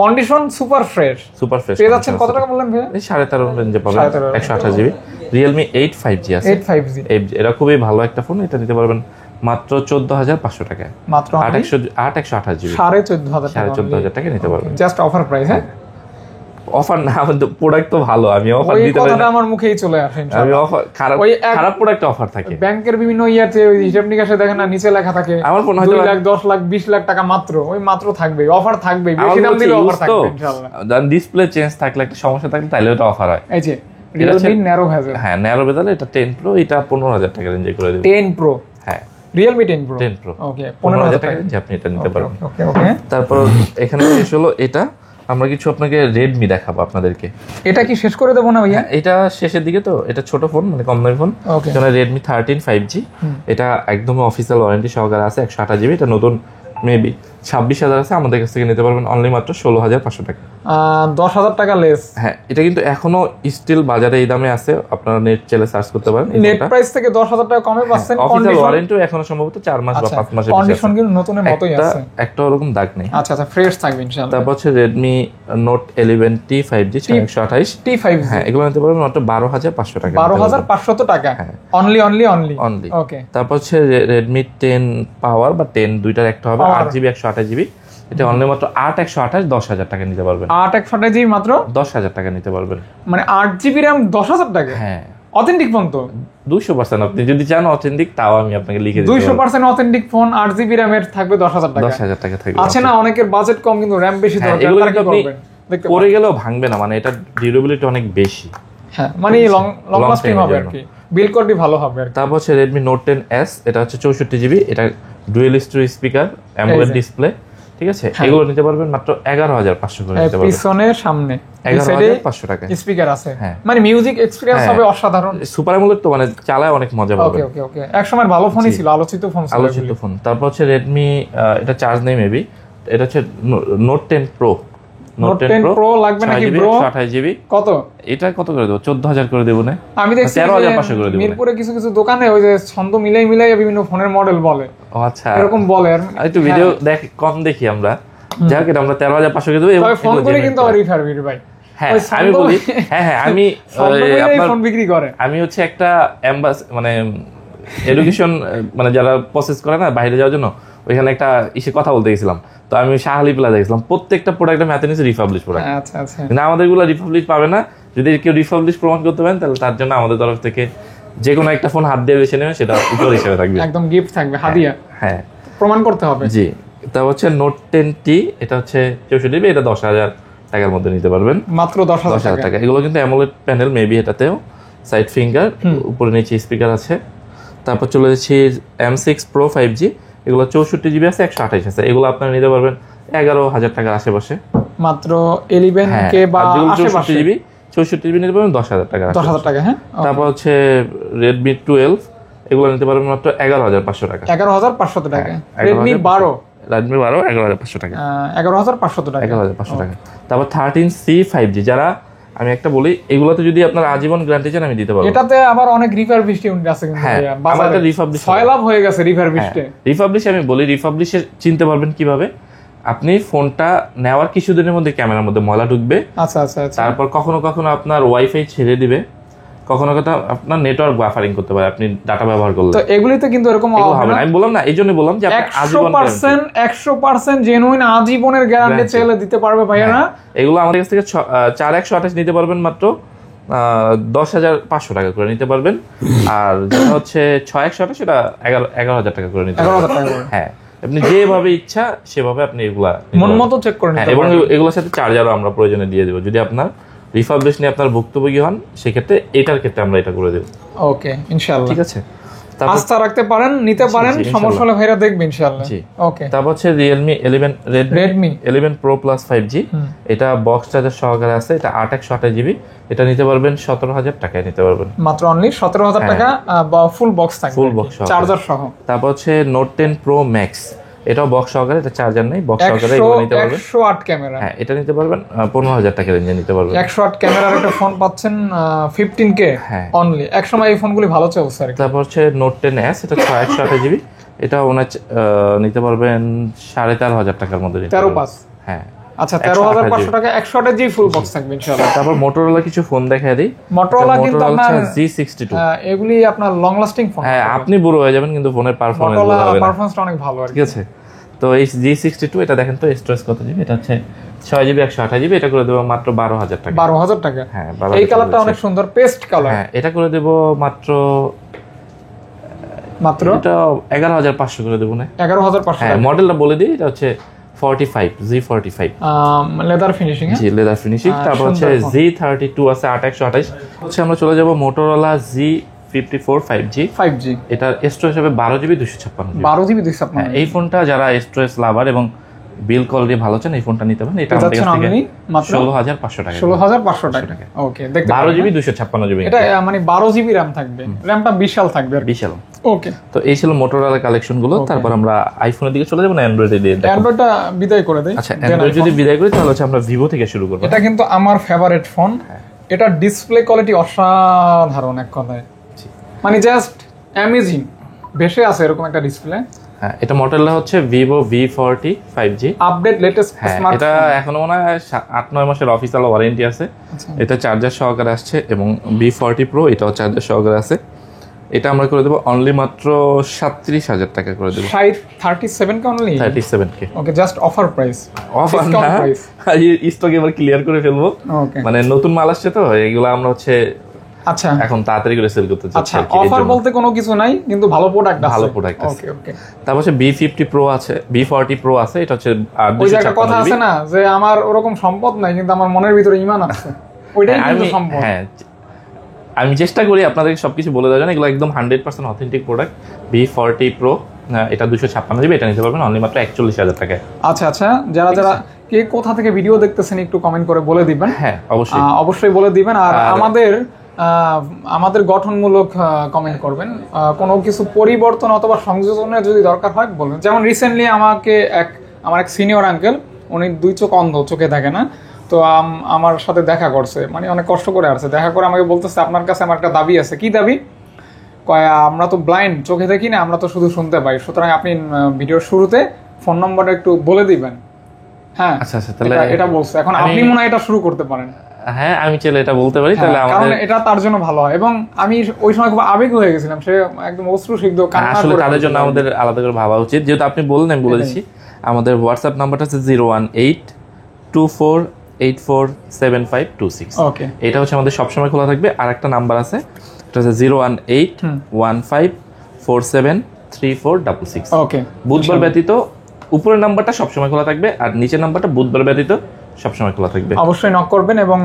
Condition super fresh. Super fresh. পেয়ে যাচ্ছেন কত টাকা বললেন ভাইয়া? এই 13.5 রেঞ্জে পাবেন 13.5 128GB। Realme 8 5G আছে। 8 5G এটা খুবই ভালো একটা ফোন, এটা নিতে পারবেন মাত্র 14500 টাকায়, মাত্র 828GB 14,500 টাকা, 14,500 টাকা নিতে পারবেন। Just offer price. হ্যাঁ, অফার না, আমাদের প্রোডাক্ট তো ভালো, আমি অফার ওই দিতে পারি কথাটা না। আমার মুখেই চলে আসে আমি ইনশাআল্লাহ। অফার খারাপ ওই খারাপ প্রোডাক্টে অফার থাকে। ব্যাংকের বিভিন্ন ইয়াতে ওই হিসাব নিকাশে দেখেন না, নিচে লেখা থাকে আমার মনে হয় 2 লাখ 10 লাখ 20 লাখ টাকা মাত্র, ওই মাত্র থাকবে, অফার থাকবে, আমার বেশি দাম হচ্ছে দিলে অফার use তো, থাকবে ইনশাআল্লাহ। ডিসপ্লে চেঞ্জ থাকলে একটা সমস্যা থাকলে তাহলে ওটা অফার হয়। এই যে Realme ন্যারো ভেজেল, হ্যাঁ ন্যারো বেদালে এটা 10 Pro, এটা 15000 টাকা রেঞ্জে করে দেব। 10 Pro, হ্যাঁ Realme 10 Pro। 10 Pro ওকে, 15000 টাকা রেঞ্জে আপনি এটা নিতে পারবেন। ওকে ওকে। তারপর এখানে শেষ হলো এটা। আমরা কিছু আপনাকে Redmi দেখাবো আপনাদেরকে। এটা কি শেষ করে দেবো না ভাইয়া? এটা শেষের দিকে তো, এটা ছোট ফোন মানে কম দামি ফোন। ওকে। এটা Redmi 13 5G। এটা একদমই অফিসিয়াল ওয়ারেন্টি সহকারে আছে, 128GB। এটা নতুন মেবি 26,000 আছে, আমাদের কাছ থেকে নিতে পারবেন অনলি মাত্র 16,500 টাকা। 10,000 টাকা লেস। হ্যাঁ এটা কিন্তু এখনো স্টিল বাজারে এই দামে আছে, আপনারা নেট চেলে সার্চ করতে পারেন। নেট প্রাইস থেকে 10,000 টাকা কমে পাচ্ছেন। অফিসিয়াল ওয়ারেন্টিও এখনো সম্ভবত 4 মাস বা 5 মাসের কন্ডিশন কিন্তু নতুনের মতোই আছে, একটা ওরকম দাগ নেই। আচ্ছা আচ্ছা, ফ্রেশ থাকবে ইনশাআল্লাহ। তারপর হচ্ছে Redmi Note 11T 5G 128। T5G হ্যাঁ এগুলো নিতে পারবেন মাত্র 12,500 টাকা। 12,500 টাকা অনলি অনলি। ওকে। তারপর হচ্ছে Redmi 10 Power বা 10 দুইটার একটা হবে, 8GB 128GB। এটা অনলি মাত্র 8,128 10,000 টাকা নিতে পারবেন। 8,128 মাত্র 10,000 টাকা নিতে পারবেন, মানে 8GB RAM 10,000 টাকা। হ্যাঁ অথেন্টিক ফোন তো 200%। আপনি যদি চান অথেন্টিক তাও আমি আপনাকে লিখে দিতে পারবো। 200% অথেন্টিক ফোন 8GB RAM এর থাকবে 10,000 টাকা। 10,000 টাকা থাকবে। আছে না অনেকের বাজেট কম কিন্তু RAM বেশি হ্যাঁ, দরকার, এগুলো তারা কি কিন্তু আপনি করবেন? দেখতে পরে গেলেও ভাঙবে না, মানে এটা ডিউরেবিলিটি অনেক বেশি। হ্যাঁ, মানে লং Long লাস্টিং time এর হবে আর জন্য। কি, বিল্ড কোয়ালিটি ভালো হবে আর কি। তারপর হচ্ছে Redmi Note 10s, এটা হচ্ছে 64GB। এটা dual story speaker, AMOLED display, ঠিক আছে। এগুলো নিতে পারবেন মাত্র 11,500 করে নিতে পারবেন। পিছনে সামনে 11,500 টাকা স্পিকার আছে, হ্যাঁ। মানে মিউজিক এক্সপেরিয়েন্স হবে অসাধারণ। সুপার অ্যামোলেড তো মানে চালায় অনেক মজা ওকে পাবেন। ওকে ওকে, এক সময় ভালো ফোনই ছিল, আলোচিত ফোন ছিল আলোচিত এগুলি। ফোন। তারপর হচ্ছে Redmi, এটা চার্জ নেই মেবি, এটা হচ্ছে Note 10 Pro। Note 10 Pro লাগবে নাকি ব্রো? 128GB। কত? এটা কত করে দেবো? 14,000 করে দেবো না? আমি দেখছি 13,500 করে দেবো। মিরপুরে কিছু কিছু দোকানে ওই যে ছন্দ মিলাই মিলাই বিভিন্ন ফোনের মডেল বলে, ও আচ্ছা, এরকম বলে। আর একটু ভিডিও কম দেখি আমরা, যাই হোক এটা আমরা 13,500 করে দেবো। এবং তবে ফোনগুলি কিন্তু আবার রিফারবিট ভাই। হ্যাঁ ওই আমি ছন্দ- বলি, হ্যাঁ আমি ছন্দ মিলাই আপনার ফোন বিক্রি করে। আমি হচ্ছে একটা মানে এডুকেশন মানে যারা প্রসেস করে না বাইরে যাওয়ার জন্য, ওইখানে একটা ইসে কথা বলতে গেছিলাম। তো আমি শাহালি প্লাজা গেছিলাম, প্রত্যেকটা প্রোডাক্ট আমি হাতে নিয়েছি রিপাবলিশ প্রোডাক্ট। আচ্ছা আচ্ছা, কিন্তু আমাদের গুলো রিপাবলিশ পাবে না। যদি কেউ রিপাবলিশ প্রমাণ করতে পারেন তাহলে তার জন্য আমাদের তরফ থেকে যে কোনো একটা ফোন হাত দিয়ে বেছে নেবে, সেটা উপর হিসেবে থাকবে, একদম গিফট থাকবে, হাদিয়া। হ্যাঁ প্রমাণ করতে হবে। জি। তা হচ্ছে Note 10T, এটা হচ্ছে 64GB। এটা 10,000 টাকার মধ্যে নিতে পারবেন, মাত্র 10,000 10,000 টাকা। এগুলো কিন্তু অ্যামোলেড প্যানেল মেবি, এটাতেও সাইড ফিঙ্গার, উপরে নিচে স্পিকার আছে। তারপর চলে যাচ্ছি M6 Pro 5G। এগুলো 64GB আছে, 128 আছে। এগুলো আপনারা নিতে পারবেন 11,000 টাকার আশেপাশে, মাত্র 11K বা আশেপাশে। 64GB নিতে পারবেন 10,000 টাকা। 10,000 টাকা, হ্যাঁ। তারপর হচ্ছে Redmi 12, এগুলো নিতে পারবেন মাত্র 11,500 টাকা। 11,500 টাকা। হ্যাঁ, Redmi 12, Redmi 12 11,500 টাকা। 11,500 টাকা। 11,500 টাকা। তারপর 13C 5G, যারা আমি একটা বলি, এগুলোতে যদি আপনার আজীবন গ্যারান্টি চান আমি দিতে পারবো। এটাতে আবার অনেক রিফারবিশড ইউনিট আছে কিন্তু হ্যাঁ, ভাইয়া, আমার বাজারে একটা রিফাবলিশ 6 লাভ হয়ে গেছে রিফারবিশডে। রিফাবলিশ আমি বলি, রিফাবলিশে চিনতে পারবেন কিভাবে? আপনি ফোনটা নেওয়ার কিছুদিনের মধ্যে ক্যামেরার মধ্যে ময়লা ঢুকবে, আচ্ছা আচ্ছা আচ্ছা, তারপর কখনো কখনো আপনার ওয়াইফাই ছেড়ে দিবে, কখনো কখনো আপনার নেটওয়ার্ক বাফারিং করতে পারে আপনি ডাটা ব্যবহার করলে। তো এগুলিতে কিন্তু এরকম হবে না, আমি বললাম না, এই জন্য বললাম যে আপনি আজীবন 100% জেনুইন আজীবনের গ্যারান্টি চাইলে দিতে পারবে ভাইয়ারা। এগুলো আমাদের কাছ থেকে 4128 নিতে পারবেন মাত্র 10,500 টাকা করে নিতে পারবেন। আর যেটা হচ্ছে 6128 সেটা 11,000 টাকা করে নিতে পারবেন। হ্যাঁ, আপনি যেভাবে ইচ্ছা সেভাবে আপনি এগুলা মন মতো চেক করে নিতে এবং এগুলোর সাথে চার্জারও আমরা প্রয়োজনে দিয়ে দেবো। যদি আপনার রিফারবিশ নিয়ে আপনার ভুক্তভোগী হন সেক্ষেত্রে এটার ক্ষেত্রে আমরা এটা করে দেবো। ওকে, ইনশাআল্লাহ ঠিক আছে, আস্থা রাখতে পারেন, নিতে পারেন, সমস্যা হলে ভাইরা দেখবে ইনশাআল্লাহ। ওকে, তারপর হচ্ছে Realme 11 Redmi 11 Pro Plus 5G, এটা বক্স চার্জার সহকারে আছে, এটা 8/128 GB, এটা নিতে পারবেন 17,000 টাকায় নিতে পারবেন, মাত্র অনলি 17,000 টাকা, বা ফুল বক্স থাকবে, ফুল বক্স চার্জার সহ। তারপর হচ্ছে Note 10 Pro Max, এটাও বক্স সহকারে, এটা চার্জার নেই, বক্স সহকারে এগুলো নিতে পারবেন। 108 ক্যামেরা, হ্যাঁ এটা নিতে পারবেন 15,000 টাকা রেঞ্জে নিতে পারবেন। 108 ক্যামেরার একটা ফোন পাচ্ছেন 15K অনলি। এক সময় এই ফোনগুলি ভালো চলছে আর কি। তারপর হচ্ছে Note 10s, এটা 6/128 GB, এটা ওনার নিতে পারবেন 4,500 টাকার মধ্যে নিতে 13/5। হ্যাঁ আচ্ছা, 13,500 টাকা 108 জি ফুল বক্স থাকবে ইনশাআল্লাহ। তারপর Motorola কিছু ফোন দেখায় দিই। Motorola কিন্তু আপনার G62, এগুলি আপনার লং লাস্টিং ফোন। হ্যাঁ, আপনি বুড়ো হয়ে যাবেন কিন্তু ফোনের পারফরম্যান্স ভালো হবে না। পারফরম্যান্সটা অনেক ভালো আর কি। ঠিক আছে, তো এই G62 এটা দেখেন তো স্টোরেজ কত জিবি, এটা হচ্ছে 6GB 128 GB, এটা করে দেবো মাত্র 12,000 টাকা। 12,000 টাকা, হ্যাঁ এই কালারটা অনেক সুন্দর, পেস্ট কালার। হ্যাঁ, এটা করে দেবো মাত্র এটা 11,500 করে দেবো না, 11,500। হ্যাঁ, মডেলটা বলে দিই, এটা হচ্ছে 45 Z45, লেদার ফিনিশিং, জি লেদার ফিনিশিং। তারপর হচ্ছে Z32 আছে 8/128। হচ্ছে আমরা চলে যাব Motorola Z54 5G, এটা স্টোরেজ হিসেবে 12GB 256 GB। এই ফোনটা যারা স্টোরেজ লাভার এবং বিল কোয়ালিটি ভালো চান এই ফোনটা নিতে পারেন। এটা আমাদের কাছ থেকে 16,500 টাকা। 16,500 টাকা। ওকে, দেখতে 12GB 256 GB, এটা মানে 12GB RAM থাকবে, RAMটা বিশাল থাকবে, বিশাল। ওকে, তো এই ছিল Motorola কালেকশন গুলো। তারপর আমরা আইফোনের দিকে চলে যাব না অ্যান্ড্রয়েডে দিয়ে? অ্যান্ড্রয়েডটা বিদায় করে দেই। আচ্ছা, অ্যান্ড্রয়েড যদি বিদায় করি তাহলে হচ্ছে আমরা ভিভো থেকে শুরু করব। এটা কিন্তু আমার ফেভারিট ফোন। এটা ডিসপ্লে কোয়ালিটি অসাধারণ এক কথায়, মানে জাস্ট অ্যামেজিং, ভেসে আছে এরকম একটা ডিসপ্লে। হ্যাঁ, এটা মডেলটা হচ্ছে Vivo V40 5G, update latest smartphone. এটা এখনো মনে হয় 8-9 মাসের অফিসিয়াল ওয়ারেন্টি আছে। এটা চার্জার সহকারে আসছে এবং V40 Pro এটাও চার্জার সহকারে আছে। এটা আমরা করে দেবো অনলি মাত্র 37,000 টাকা করে দেবো। 37 কে অনলি 37K। ওকে, জাস্ট অফার প্রাইস, অফার না, স্টক এবার ক্লিয়ার করে ফেলবো। ওকে, মানে নতুন মাল আসছে তো, এগুলো আমরা হচ্ছে আচ্ছা এখন তাড়াতাড়ি করে সেল করতে চাচ্ছি। আচ্ছা, অফার বলতে কোনো কিছু নাই, কিন্তু ভালো প্রোডাক্ট আছে, ভালো প্রোডাক্ট আছে। ওকে ওকে। তারপর হচ্ছে B50 Pro আছে, B40 Pro আছে, এটা হচ্ছে ওই যে একটা কথা আছে না যে আমার ওরকম সম্পদ নাই কিন্তু আমার মনের ভিতরে ঈমান আছে, ওইটাই কিন্তু সম্পদ। হ্যাঁ, আমি চেষ্টা করি আপনাদেরকে সবকিছু বলে দেওয়ার জন্য। এগুলো একদম 100% অথেন্টিক প্রোডাক্ট। B40 Pro, এটা 256 GB, এটা নিতে পারবেন অনলি মাত্র 41,000 টাকায়। আচ্ছা আচ্ছা, যারা কে কোথা থেকে ভিডিও দেখতেছেন একটু কমেন্ট করে বলে দিবেন। হ্যাঁ, অবশ্যই বলে দিবেন। আর আমাদের গঠনমূলক কমেন্ট করবেন। কোনো কিছু পরিবর্তন অথবা সংযোজনের যদি দরকার হয় বলবেন। যেমন রিসেন্টলি আমার এক সিনিয়র আঙ্কেল, উনি 2 চোখ অন্ধ, চোখে থাকে না, তো আমার সাথে দেখা করছে, মানে অনেক কষ্ট করে আসছে। দেখা করে আমাকে বলতেছে আপনার কাছে আমার একটা দাবি আছে। কি দাবি? আমরা তো ব্লাইন্ড, চোখে দেখি না, আমরা তো শুধু শুনতে পাই, সুতরাং আপনি ভিডিওর শুরুতে ফোন নম্বরটা একটু বলে দিবেন। হ্যাঁ আচ্ছা, তাহলে এটা বলছে। এখন আপনি মনে হয় এটা শুরু করতে পারেন। হ্যাঁ, আমি চাইলে এটা বলতে পারি, তাহলে কারণ এটা তার জন্য ভালো হয়। এবং আমি ওই সময় খুব আবেগ হয়ে গেছিলাম, সে একদম অশ্রুসিক্ত কান্না করে। আসলে তাদের জন্য আমাদের আলাদা করে ভাবা উচিত। যেহেতু আপনি বললেন, আমি বলে দিচ্ছি, আমাদের হোয়াটসঅ্যাপ নাম্বারটা হচ্ছে 01824847526। ওকে, এটা হচ্ছে আমাদের সবসময় খোলা থাকবে। আর একটা নাম্বার আছে, এটা হচ্ছে 01815473466। ওকে, বুধবার ব্যতীত উপরের নাম্বারটা সবসময় খোলা থাকবে, আর নিচের নাম্বারটা বুধবার ব্যতীত সবসময় খোলা থাকবে। অবশ্যই নক করবেন এবং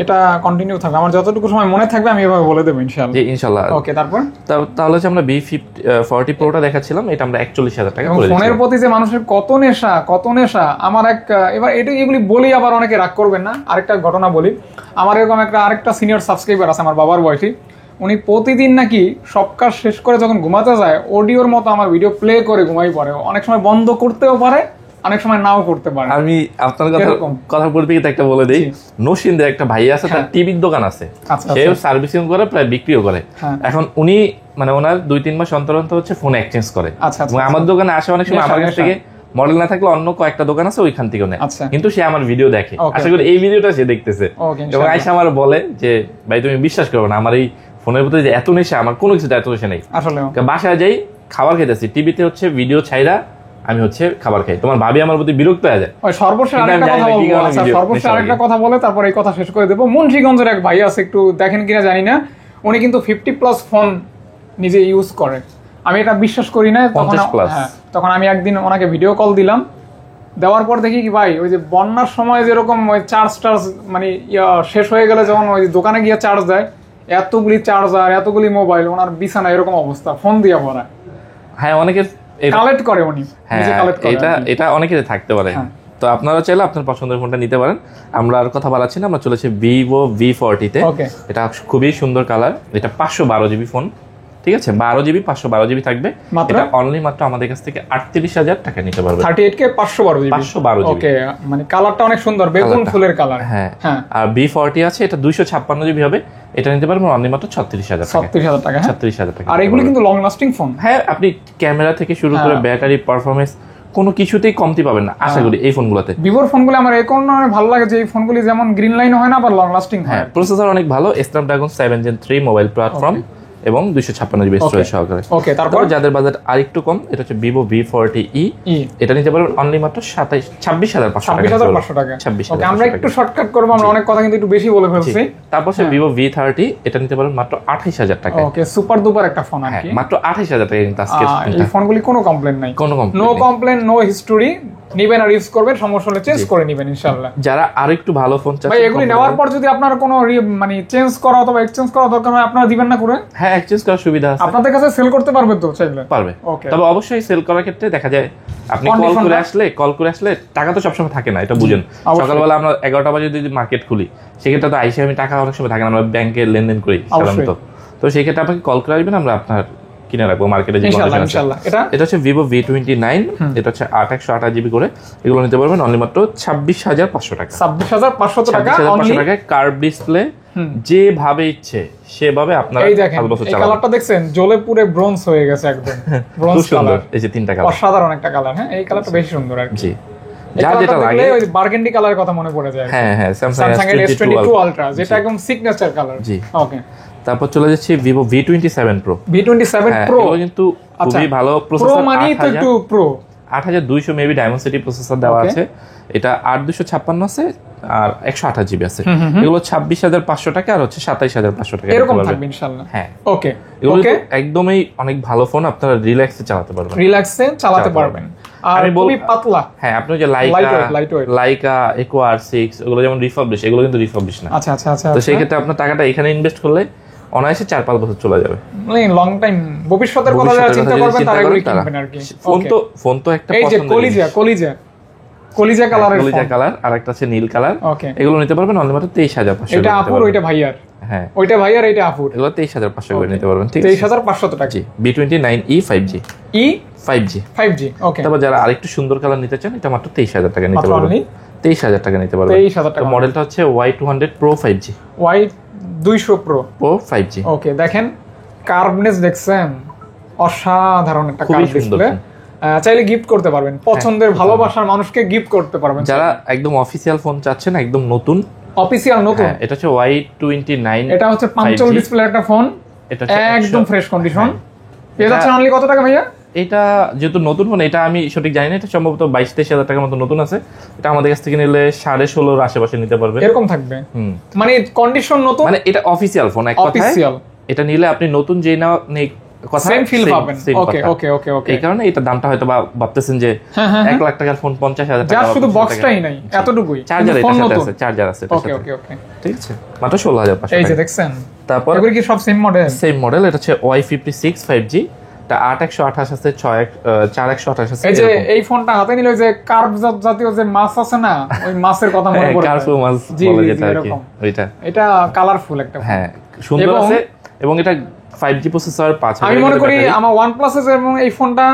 এটা কন্টিনিউ থাকবে। আমার যতটুকু সময় মনে থাকবে আমি এভাবে বলে দেবো ইনশাআল্লাহ। জি, ইনশাআল্লাহ। ওকে, তাহলে হচ্ছে আমরা B40 Proটা দেখাচ্ছিলাম, এটা আমরা 41,000 টাকা করে দিচ্ছি। ফোনের প্রতি যে মানুষের কত নেশা। আমার এবার এগুলি বলি, আবার অনেকে রাগ করবেন না। আরেকটা ঘটনা বলি। আমার এরকম আরেকটা সিনিয়র সাবস্ক্রাইবার আছে, আমার বাবার বয়সী। উনি প্রতিদিন নাকি সব কাজ শেষ করে যখন ঘুমাতে যায়, অডিওর মতো আমার ভিডিও প্লে করে ঘুমাই পড়ে। অনেক সময় বন্ধ করতেও পারে, অনেক সময় নাও করতে পারে। আমি আপনার কথা পরিপ্রেক্ষিতে একটা বলে দিই। নসিনদের একটা ভাই আছে, তার টিভির দোকান আছে, সেও সার্ভিসিং করে, প্রায় বিক্রিও করে। এখন উনি মানে ওনার 2-3 মাস অন্তর অন্তর হচ্ছে ফোন এক্সচেঞ্জ করে। এবং আমার দোকানে আসে অনেক সময়, আমার কাছ থেকে মডেল না থাকলে অন্য কয়েকটা দোকান আছে ওইখান থেকে নেয়, আচ্ছা। কিন্তু সে আমার ভিডিও দেখে, Okay. আশা করি এই ভিডিওটা সে দেখতেছে Okay, এবং ইনশাআল্লাহ। আইসা আমার বলে যে ভাই তুমি বিশ্বাস করবে না আমার এই ফোনের ভিতরে যে এত নেশা, আমার কোনো কিছুতে এত নেশা নেই। আসলে বাসায় যাই খাবার খাইতেছি, টিভিতে হচ্ছে ভিডিও ছাইরা আমি হচ্ছে খাবার খাই, তোমার ভাবি আমার প্রতি বিরক্ত হয়ে যায়। ওই সর্বশেষ কিন্তু আমি আরেকটা জানি কথা না কি বলবো, কারণে আচ্ছা video সর্বশেষ নেশা আরেকটা লাগে। কথা বলে তারপর এই কথা শেষ করে দেবো। মুন্সিগঞ্জের এক ভাই আছে, একটু দেখেন কিনা জানি না, উনি কিন্তু 50+ ফোন নিজে ইউজ করে। আমি এটা বিশ্বাস করি না। তখন 50+? হ্যাঁ, তখন আমি একদিন ওনাকে ভিডিও কল দিলাম, দেওয়ার পর দেখি কি ভাই ওই যে বন্যার সময় যেরকম ওই চার্জ মানে শেষ হয়ে গেলে যখন ওই দোকানে গিয়ে চার্জ দেয়, এতগুলি চার্জার এতগুলি মোবাইল ওনার বিছানা এরকম অবস্থা, ফোন দিয়ে ভরা। হ্যাঁ অনেকের কালেক্ট করে উনি, হ্যাঁ নিজে কালেক্ট করে এটা আর কি। এটা অনেকের থাকতে পারে। হ্যাঁ। তো আপনারা চাইলে আপনার পছন্দের ফোনটা নিতে পারেন। আমরা আর কথা বলাচ্ছি না, আমরা চলেছি ভিভো V40 তে। Okay. এটা খুবই সুন্দর কালার, এটা 512 জিবি ফোন, ঠিক আছে, 12 জিবি 512 জিবি থাকবে। মাত্র? এটা অনলি মাত্র আমাদের কাছ থেকে 38,000 টাকা নিতে পারবে। 38K 512 GB. 512 জিবি। ওকে, মানে কালারটা অনেক সুন্দর, বেগুন কালারটা। ফুলের কালার। হ্যাঁ হ্যাঁ, আর V40 আছে, এটা 256 জিবি হবে, এটা নিতে পারবেন অনলি মাত্র 36,000 টাকা। 36,000 টাকা। হ্যাঁ। 36,000 টাকা আর নিতে এগুলো পারবেন। কিন্তু লং লাস্টিং ফোন। হ্যাঁ আপনি ক্যামেরা থেকে শুরু করে হ্যাঁ। ব্যাটারি পারফরমেন্স কোনো কিছুতেই কমতি পাবেন না আশা করি এই ফোনগুলোতে। ভিভোর ফোনগুলো আমার এই কারণে ভালো লাগে যে এই ফোনগুলি যেমন গ্রিন লাইন হয় না, আবার লং লাস্টিং হ্যাঁ হয়। প্রসেসর অনেক ভালো, স্ন্যাপড্রাগন 7 Gen 3 মোবাইল প্ল্যাটফর্ম এবং 256 জিবি স্টোরেজ সহকারে। ওকে, তারপর তারপর যাদের বাজেট আরেকটু কম, এটা হচ্ছে ভিভো V40e, এটা নিতে পারবেন অনলি মাত্র 26,500 টাকা। 26,500 টাকা। 26,500 ওকে, আমরা একটু শর্টকাট করব, আমরা অনেক কথা কিন্তু একটু বেশি বলে ফেলছি। তারপর সে ভিভো V30, এটা নিতে পারবেন মাত্র 28,000 টাকা। ওকে, সুপার দুপার একটা ফোন আর হ্যাঁ কি। মাত্র 28,000 টাকা কিন্তু আজকে এই ফোনগুলি কোনো কমপ্লেন নাই, কোনো complaint নো নেই। Complain, no history. নিবেন আর ইউজ করবেন, সমস্যা হলে চেঞ্জ করে নিবেন ইনশাআল্লাহ। যারা আরেকটু ভালো ফোন ভাই চাচ্ছেন এগুলি নেওয়ার পর যদি আপনার কোনো মানে চেঞ্জ করা অথবা এক্সচেঞ্জ করা দরকার হয়, আপনারা দিবেন না করে? হ্যাঁ এক্সচেঞ্জ করার সুবিধা আছে, আপনাদের কাছে সেল করতে পারবে তো চাইলে? পারবে। Okay. তবে অবশ্যই সেল করার ক্ষেত্রে দেখা যায় আপনি কল Condition করে আসলে টাকা তো সবসময় থাকে না, এটা বুঝেন। অবশ্যই। সকালবেলা আমরা 11টা বাজে যদি মার্কেট খুলি, সেক্ষেত্রে তো আইসে আমি টাকা অনেক সময় থাকে না, আমরা ব্যাংকে লেনদেন করি সাধারণত। তো সেই ক্ষেত্রে আপনাকে কল করে আসবেন, আমরা আপনার কিনে রাখবো মার্কেটে যে ইনশাআল্লাহ condition আছে। ইনশাআল্লাহ। এটা হচ্ছে ভিভো V29, এটা হচ্ছে 8/128 জিবি করে, এগুলো নিতে পারবেন অনলি মাত্র 26,500 টাকা। 26,500 টাকা 26,500 অনলি। টাকায় কার্ভ ডিসপ্লে, যেভাবে ইচ্ছে সেভাবে আপনারা এই দেখেন 5 বছর এই চালাবেন। কালারটা দেখছেন, জ্বলে পুরো ব্রোঞ্জ হয়ে গেছে একদম। ব্রোঞ্জ খুব সুন্দর, কালার, এই যে 3টা কালার, অসাধারণ একটা কালার। হ্যাঁ, এই কালারটা বেশি সুন্দর আর কি। জি এই যা কালারটা যেটা দেখলে লাগে। ওই বার্গেন্ডি কালারের কথা মনে পড়ে যায়। হ্যাঁ হ্যাঁ স্যামসাং এর S22 আলট্রা, যেটা একদম সিগনেচার কালার। জি। ওকে, তারপর চলে যাচ্ছি ভিভো V27 প্রো। V27 হ্যাঁ, প্রো এগুলো কিন্তু খুবই ভালো প্রো, প্রসেসর, মানে তো একটু প্রো। 8200 মেবি ডায়মন্ড প্রসেসর দেওয়া Okay. আছে, এটা 8256 আছে আর 128 জিবি আছে। এগুলো 26,500 টাকা আর হচ্ছে 27,500 টাকা এরকম নিতে পারবেন। থাকবে ইনশাআল্লাহ। হ্যাঁ ওকে এগুলো ওকে, কিন্তু একদমই অনেক ভালো ফোন, আপনারা রিল্যাক্সে চালাতে পারবেন। রিল্যাক্সে চালাতে পারবেন। আর আমি খুবই পাতলা। হ্যাঁ আপনি যে Lightweight. লাইকা Eco R6 ওগুলো যেমন রিফাবলিশ, এগুলো কিন্তু রিফাবলিশ না। আচ্ছা আচ্ছা আচ্ছা। তো সেই ক্ষেত্রে আপনার টাকাটা এখানে ইনভেস্ট করলে অনায়াসে 4-5 বছর চলে যাবে। মানে লং টাইম ভবিষ্যতের কথা যারা চিন্তা করবেন তারা এগুলো কিনবেন আর কি। ফোন তো একটা এই যে পছন্দের জিনিস। কলিজা কালারের কলিজা ফোন। কালার আর একটা আছে নীল কালার। ওকে, এগুলো নিতে পারবেন অনলি মাত্র 23,500। এটা আপুর, ওইটা ভাইয়ার। হ্যাঁ ওইটা ভাইয়ার, এটা আপুর। এগুলো 23,500 করে নিতে পারবেন, ঠিক আছে। 23,500 টাকা। জি B29e 5G ই 5G। 5G। ওকে, তারপর যারা আরেকটু সুন্দর কালার নিতে চান, এটা মাত্র 23,000 টাকা নিতে মাত্র পারবেন। only 23,000 টাকা নিতে পারবেন। 23,000 টাকা। তো মডেলটা হচ্ছে Y200 Pro 5G। Y200 pro. Pro 5G ওকে, দেখেন কার্ভনেস দেখছেন, অসাধারণ একটা খুবই কার্ভ সুন্দর ডিসপ্লে। চাইলে গিফট করতে পারবেন, পছন্দের ভালোবাসার মানুষকে গিফট করতে পারবেন। যারা একদম অফিসিয়াল ফোন চাচ্ছেন, একদম নতুন, অফিসিয়াল নতুন, হ্যাঁ এটা হচ্ছে Y29। এটা হচ্ছে 5 ডিসপ্লে একটা ফোন, এটা হচ্ছে একদম ফ্রেশ কন্ডিশন। পেয়ে এটা- যাচ্ছেন অনলি কত টাকা ভাইয়া? এটা যেহেতু নতুন ফোন, এটা আমি সঠিক জানি না, এটা সম্ভবত 22-23 হাজার টাকার মতো নতুন আছে। এটা আমাদের কাছ থেকে নিলে 16.5 আশেপাশে নিতে পারবে। এরকম থাকবে, মানে কন্ডিশন নতুন, মানে এটা অফিসিয়াল ফোন, এক কথায় অফিসিয়াল। এটা নিলে আপনি নতুন যে না কথা সেম ফিল পাবেন। ওকে ওকে ওকে ওকে, এই কারণে এটা দামটা হয়তো বা ভাবতেছেন যে 1 লাখ টাকার ফোন 50,000 টাকা, যার শুধু বক্সটাই নাই, এতটুকুই, চার্জার ফোন এটার সাথে নতুন। আছে, চার্জার আছে এটার ওকে সাথে, ওকে ওকে, ঠিক আছে, মাত্র 16,500 এই যে টাকা। দেখছেন, তারপর এগুলো কি সব সেম মডেল? সেম মডেল, এটা হচ্ছে Y56 5G, এটা 8/128 আছে, 4/128 আছে। এই যে এই ফোনটা হাতে নিলে ওই যে কার্ভ জাতীয় যে মাছ আছে না, ওই মাছের কথা মনে পড়ে। কার্ভো মাছ জি, বলে জি, যেটা আর কি, এরকম। ওইটা। এটা কালারফুল একটা ফোন। হ্যাঁ সুন্দর এবং- আছে, এবং এটা 5G প্রসেসর, 5000 আমি মনে করি আমার OnePlus এর এবং এই ফোনটা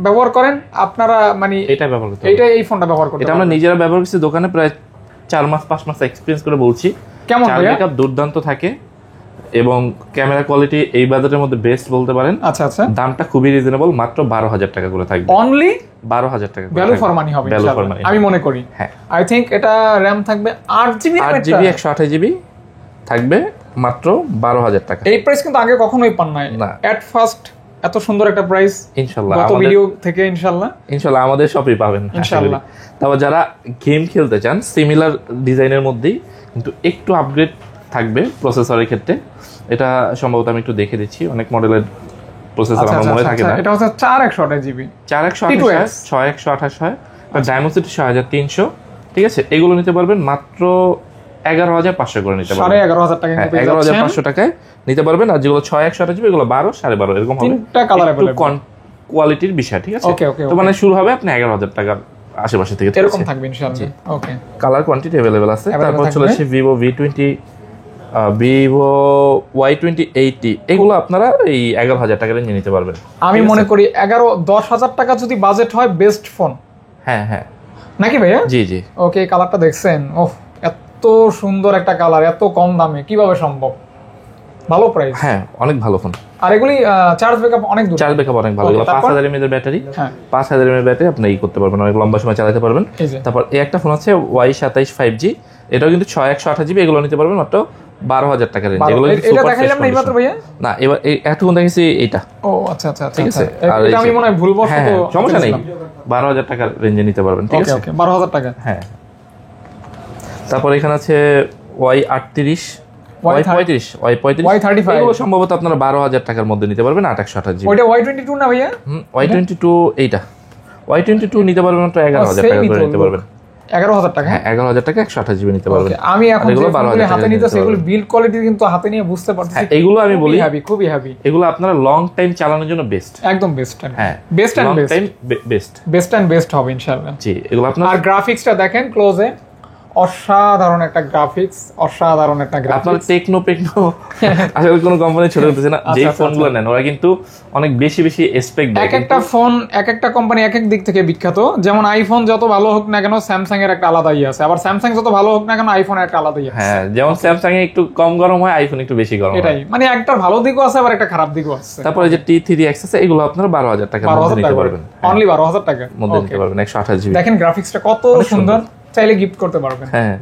ব্যবহার করেন আপনারা, মানে এটা ব্যবহার করতে হবে। এইটা এই ফোনটা ব্যবহার করতে এটা আমরা নিজেরা ব্যবহার করছি দোকানে, প্রায় 4 মাস 5 মাস এক্সপেরিয়েন্স করে বলছি। কেমন চার ভাইয়া? ব্যাকআপ দুর্দান্ত থাকে, এবং ক্যামেরা কোয়ালিটি এই বাজেটের মধ্যে বেস্ট বলতে পারেন। আচ্ছা আচ্ছা, দামটা খুবই রিজনেবল, মাত্র 12,000 টাকা করে থাকবে। অনলি 12,000 টাকা ভ্যালু ফর মানি হবে ভ্যালু ফর ইনশাআল্লাহ, মানি আমি মনে করি। হ্যাঁ, আই থিংক এটা র‍্যাম থাকবে 8GB 8GB 128GB থাকবে মাত্র 12,000 টাকা। এই প্রাইস কিন্তু আগে কখনোই পান নাই না। এট ফার্স্ট এত সুন্দর একটা প্রাইস ইনশাআল্লাহ গত ভিডিও থেকে ইনশাআল্লাহ আমাদের শপেই পাবেন ইনশাআল্লাহ। তারপর যারা গেম খেলতে চান সিমিলার ডিজাইনের মধ্যেই কিন্তু একটু আপগ্রেড থাকবে প্রসেসরের ক্ষেত্রে, এটা সম্ভবত আমি একটু দেখে দিচ্ছি, অনেক মডেলের প্রসেসর আমার মনে থাকে না। এটা হচ্ছে 4128GB 4128 6128 হয়, আর ডায়মন্ডসিটি 6300, ঠিক আছে। এগুলো নিতে পারবেন মাত্র 11,500 করে নিতে পারবেন, 11,500 টাকা কিন্তু পেয়ে যাচ্ছেন 11,500 টাকায় নিতে পারবেন। আর যেগুলো 6128GB এগুলো 12 12.5 এরকম হবে, তিনটা কালার একটু अवेलेबल কোয়ালিটির বিষয়, ঠিক আছে। ওকে ওকে, তো মানে শুরু হবে আপনি 11,000 টাকার আশেপাশে থেকে, ঠিক এরকম আছে। থাকবে ইনশাআল্লাহ। ওকে, কালার কোয়ান্টিটি अवेलेबल আছে। Available তারপর থাকবে। চলে আসে ভিভো V20 ভিভো Y2080, এগুলো আপনারা এই 11,000 টাকা রেঞ্জে নিতে পারবেন। আমি মনে করি 10,000 টাকা যদি বাজেট হয় বেস্ট ফোন হ্যাঁ হ্যাঁ, নাকি ভাইয়া? জি জি। ওকে, কালারটা দেখছেন, ওহ এত সুন্দর একটা কালার এত কম দামে কিভাবে সম্ভব? ভালো প্রাইস, হ্যাঁ অনেক ভালো ফোন। আর এগুলি চার্জ ব্যাকআপ অনেক দূর, চার্জ ব্যাকআপ অনেক ভালো। Okay, এগুলো তারপর? 5000 mAh এর ব্যাটারি, হ্যাঁ 5000 mAh এর ব্যাটারি আপনি করতে পারবেন, অনেক লম্বা সময় চালাতে পারবেন। এই যে তারপর এই একটা ফোন আছে Y27 5G, এটাও কিন্তু 6128GB, এগুলো নিতে পারবেন মাত্র 12,000 টাকা রেঞ্জ। এগুলো এটা দেখাইলাম না এইমাত্র ভাইয়া? না, এবার এতক্ষণ দেখেছি এইটা, ও আচ্ছা আচ্ছা ঠিক আছে। আর এটা আমি মনে হয় ভুলবশত, হ্যাঁ সমস্যা নেই, 12,000 টাকার রেঞ্জে নিতে পারবেন, ঠিক ওকে আছে। ওকে, 12,000 টাকা। হ্যাঁ, তারপর এখানে আছে Y38 Y35 Y35 এগুলো সম্ভবত আপনারা 12,000 টাকার মধ্যে নিতে পারবেন, 828GB। ওইটা Y22 না ভাইয়া? Y22 এইটা Y22 নিতে পারবেন মাত্র 11,000 টাকা করে নিতে পারবেন। 11,000 টাকা। হ্যাঁ 11,000 টাকা 128GB নিতে পারবেন। Okay, আমি এখন আর এগুলো যে ফোনগুলো 12,000 হাতে টাকা নিতেছি নিতে এগুলো পারবেন। বিল্ড কোয়ালিটি কিন্তু হাতে নিয়ে বুঝতে পারতেছি। হ্যাঁ, এগুলো আমি বলি খুবই হেভি, এগুলো আপনারা লং টাইম চালানোর জন্য বেস্ট, একদম বেস্ট। হ্যাঁ best long and time best, best and best হবে ইনশাআল্লাহ। জি। এগুলো আপনার আর গ্রাফিক্সটা দেখেন ক্লোজে, অসাধারণ একটা গ্রাফিক্স, অসাধারণ একটা আপনার গ্রাফিক্স। টেকনো আসলে কোনো কোম্পানি ছোট করতেছে না, যে আচ্ছা, ফোনগুলো নেন ওরা কিন্তু অনেক বেশি বেশি স্পেক দেয়। এক একটা ফোন এক একটা কোম্পানি এক এক দিক থেকে বিখ্যাত। যেমন আইফোন যত ভালো হোক না কেন স্যামসাং এর একটা আলাদা ইয়ে আছে, আবার স্যামসাং যত ভালো হোক না কেন আইফোনের একটা আলাদা ইয়ে আছে। হ্যাঁ, যেমন স্যামসাং এ একটু কম গরম হয়, আইফোন একটু বেশি গরম হয়। এটাই মানে একটার ভালো দিকও আছে আবার একটা খারাপ দিকও আছে। তারপরে যে T3X আছে, এগুলো আপনারা 12,000 টাকার মধ্যে 12,000 নিতে টাকা পারবেন, অনলি 12,000 টাকা মধ্যে Okay, নিতে পারবেন 128GB। দেখেন গ্রাফিক্সটা কত অনেক সুন্দর, চাইলে গিফট করতে পারবেন। হ্যাঁ,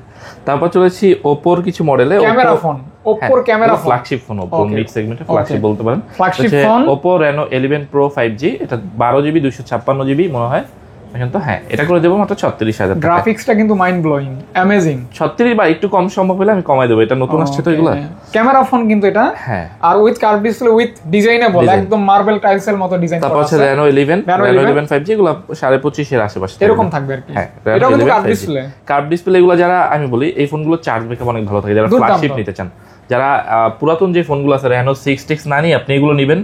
তারপর চলেছি ওপোর কিছু মডেলে। ক্যামেরা ফোন, ওপ্পোর camera phone, flagship phone, Oppo Okay. Mid সেগমেন্টে ফ্ল্যাগশিপ বলতে পারেন। Flagship phone। Oppo Reno 11 Pro 5G, এটা 12GB 256GB মনে হয় এখন তো। হ্যাঁ, এটা করে দেবো মাত্র 36,000 টাকা। গ্রাফিক্সটা কিন্তু মাইন্ড ব্লোয়িং, অ্যামেজিং। 36 বা একটু কম সম্ভব হলে আমি কমাই দেবো, এটা নতুন আসছে তো এগুলো। ক্যামেরা ফোন কিন্তু এটা, হ্যাঁ। আর with curve display with designable, Design। একদম মার্বেল টাইলসের মতো ডিজাইন তারপর করা হচ্ছে আছে। Reno 11 5G, এগুলো 25,500 এর আশেপাশে এরকম থাকবে আর কি। হ্যাঁ, এটাও কিন্তু কার্ভ ডিসপ্লে। কার্ভ ডিসপ্লে এগুলো যারা, আমি বলি এই ফোনগুলো চার্জ ব্যাকআপ অনেক ভালো থাকে, যারা দুর্দান্ত। ফ্ল্যাগশিপ নিতে চান, যারা পুরাতন যে ফোনগুলো আছে Reno 6X না নিয়ে আপনি এগুলো নেবেন,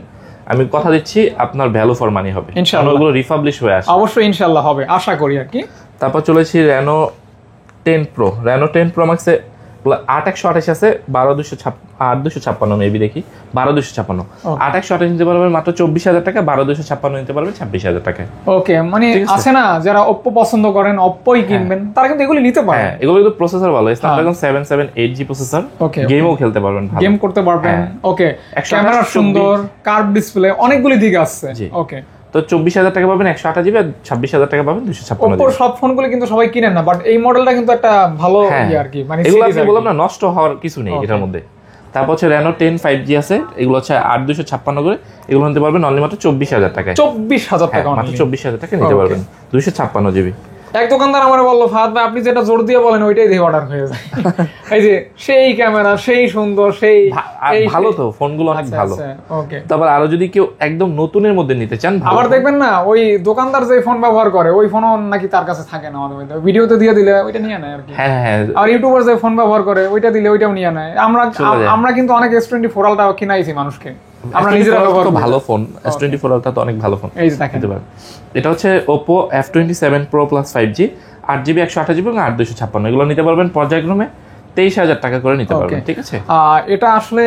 আমি কথা দিচ্ছি আপনার ভ্যালু ফর মানি হবে, ইনশাআল্লাহ। কারণ ওগুলো রিফাবলিশ হয়ে আসে। অবশ্যই ইনশাআল্লাহ হবে, আশা করি আর কি। তারপর চলেছি Reno 10 Pro Max এ 8/128 আছে, 8/256 মেবি, দেখি 12/256 8/128 নিতে পারবেন মাত্র 24,000 টাকা, 12/256 নিতে পারবেন 26,000 টাকায়। ওকে, মানে ঠিক আছে। আছে না যারা Oppo পছন্দ করেন, Oppoই কিনবেন, তারা কিন্তু এগুলি নিতে পারেন। হ্যাঁ, এগুলো কিন্তু প্রসেসর ভালো, Snapdragon 778G প্রসেসর, Okay, গেমও খেলতে পারবেন ভালো, গেম করতে পারবেন। হ্যাঁ। ওকে, 128, ক্যামেরা সুন্দর, কার্ভ ডিসপ্লে, অনেকগুলি দিক আছে। জি। ওকে, তো 24,000 টাকা পাবেন 128GB, আর 26,000 টাকা পাবেন 256GB। Oppo সব ফোনগুলো কিন্তু সবাই কিনেন না, বাট এই মডেলটা কিন্তু একটা ভালো হ্যাঁ, ইয়ে আর কি, মানে এগুলো series আপনি আর বললাম কি। না, নষ্ট হওয়ার কিছু নেই Okay. এটার মধ্যে। তারপর হচ্ছে Reno 10 5G আছে, এগুলো হচ্ছে 8/256 করে, এগুলো নিতে পারবেন অনলি মাত্র 24,000 টাকায়। 24,000 হ্যাঁ, টাকা মাত্র only। 24,000 টাকা নিতে Okay. পারবেন 256GB। এক দোকানদার আমার বললো, ফাহাদ ভাই আপনি যেটা জোর দিয়ে বলেন ওইটাই দিয়ে অর্ডার হয়ে যায়। এই যে সেই ক্যামেরা, সেই সুন্দর, সেই আর এই ভালো তো ফোনগুলো অনেক ভালো। ওকে, তারপর আরো যদি কেউ একদম নতুনের মধ্যে নিতে চান, ভালো আবার দেখবেন না ওই দোকানদার যে ফোন ব্যবহার করে ওই ফোনও নাকি তার কাছে থাকে না, আমাদের মধ্যে ভিডিওতে দিয়ে দিলে ওইটা নিয়ে নেয় আর কি। হ্যাঁ হ্যাঁ, আর ইউটিউবার যে ফোন ব্যবহার করে ওইটা দিলে ওইটাও নিয়ে নেয়। চলে যায়। আমরা কিন্তু অনেক S24 আলটা কিনাইছি মানুষকে, আমরা নিজেরা ব্যবহার তো করি। ভালো ফোন, S24 Ultra তো অনেক ভালো ফোন। এই যে দেখেন, নিতে পারেন। এটা হচ্ছে Oppo F27 Pro Plus 5G, 8GB 128GB এবং 8/256, এগুলো নিতে পারবেন পর্যায়ক্রমে 23,000 টাকা করে নিতে পারবেন, ঠিক আছে। এটা আসলে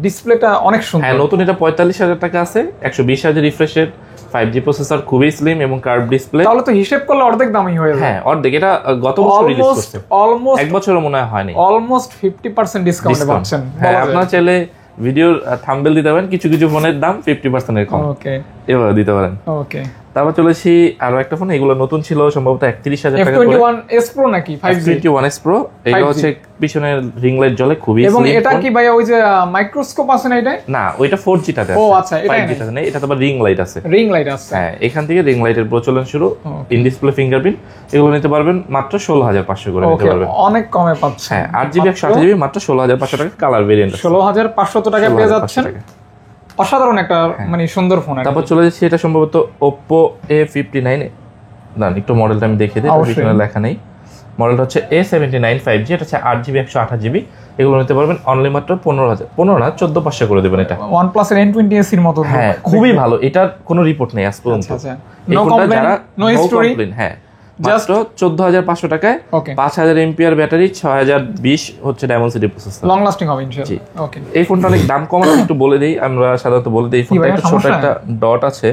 ডিসপ্লেটা অনেক সুন্দর। হ্যাঁ, নতুন এটা 45,000 টাকা আছে, 120Hz refresh rate, 5G processor, খুবই স্লিম এবং কার্ভ ডিসপ্লে। তাহলে তো হিসেব করলে অর্ধেক দামই হয়ে যায়। হ্যাঁ অর্ধেক, এটা গত বছর রিলিজ করছে, অলমোস্ট এক বছরও মনে হয়নি, অলমোস্ট 50% ডিসকাউন্টে পাচ্ছেন। হ্যাঁ আপনারা চাইলে ভিডিওর থাম্বনেল দিতে পারেন, কিছু কিছু ফোনের দাম 50% এর কম, ওকে এভাবে দিতে পারেন। ওকে, তারপর চলেছি আরো একটা ফোন, এগুলো নতুন ছিল সম্ভবত 31,000 টাকা করে, F21s Pro নাকি 5G? F21s Pro। এগুলো হচ্ছে পিছনের রিং লাইট জ্বলে, খুবই এবং slim এটা phone। কি ভাইয়া ওই যে মাইক্রোস্কোপ আছে না এটা? না ওইটা 4G টাতে ও আছে, আচ্ছা, এটাই 5G টাতে নেই, এটা তো আবার রিং লাইট আছে। রিং লাইট আছে। হ্যাঁ এখান থেকে রিং লাইটের প্রচলন শুরু, ইন ডিসপ্লে ফিঙ্গারপ্রিন্ট। এগুলো নিতে পারবেন মাত্র 16,500 করে নিতে ওকে, পারবেন। অনেক কমে পাচ্ছেন। হ্যাঁ 8GB 128GB মাত্র 16,500 টাকা, কালার ভেরিয়েন্ট 16,500 টাকা পেয়ে যাচ্ছেন। অসাধারণ একটা মানে সুন্দর ফোন। তারপর চলে যাচ্ছে, এটা সম্ভবত Oppo A59, না একটু মডেলটা আমি দেখিয়ে দিই, পিছনে লেখা নেই। মডেলটা হচ্ছে A79 5G, এটা হচ্ছে 8GB 128GB। এগুলো নিতে পারবেন অনলি মাত্র 15 না 14,500 করে দেবেন। এটা OnePlus এর N20s এর মতো। হ্যাঁ খুবই ভালো, এটার কোনো রিপোর্ট নেই আজ পর্যন্ত। আচ্ছা, এই নো ফোনটা কমপ্লেইন, যারা নো হিস্টরি। হ্যাঁ জাস্ট 14,500 টাকায়, ওকে, 5000 এমপিআর ব্যাটারি, 6020 হচ্ছে ডায়মন্ড প্রসেসর, লং লাস্টিং হবে ইনশাআল্লাহ। ওকে, এই ফোনটা অনেক দাম কম আছে, একটু বলে দেই, আমরা সাধারণত বলে দেই। ফোনটা একটা ছোট একটা ডট আছে,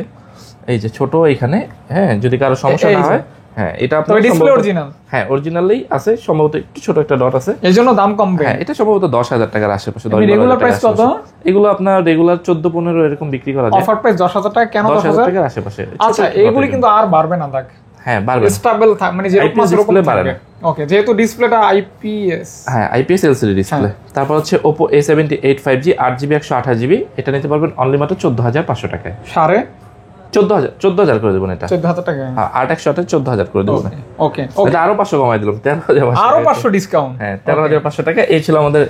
এই যে ছোট এখানে। হ্যাঁ যদি কারো সমস্যা না হয়, হ্যাঁ এটা আপনার ডিসপ্লে অরিজিনাল, হ্যাঁ অরিজিনালি আছে, সম্ভবত একটু ছোট একটা ডট আছে, এইজন্য দাম কমবে। হ্যাঁ এটা সম্ভবত 10,000 টাকার আশেপাশে। রেগুলার প্রাইস কত? এগুলো আপনার রেগুলার 14-15 এরকম বিক্রি করা যায়। অফার প্রাইস 10,000 টাকা। কেন 10,000 টাকার আশেপাশে? আচ্ছা, এইগুলি কিন্তু আর বাড়বে না দাগ। হ্যাঁ বাড়বে, স্টেবল মানে যেরকম আছে এরকম বাড়বে। ওকে, যেহেতু ডিসপ্লেটা আইপিএস। হ্যাঁ আইপিএস এলসিডি ডিসপ্লে। তারপর হচ্ছে Oppo A78 5G 8GB 128GB, এটা নিতে পারবেন অনলি মাত্র 14,500 টাকায়। 14,000 করে দেবেন এটা। 14,000 টাকা। হ্যাঁ 8/128 14,000 করে দেবেন। ওকে, এটা আরো 500 কমাই দিলাম, 13,500, আরো 500 ডিসকাউন্ট। হ্যাঁ 13,500 টাকা। এই ছিল আমাদের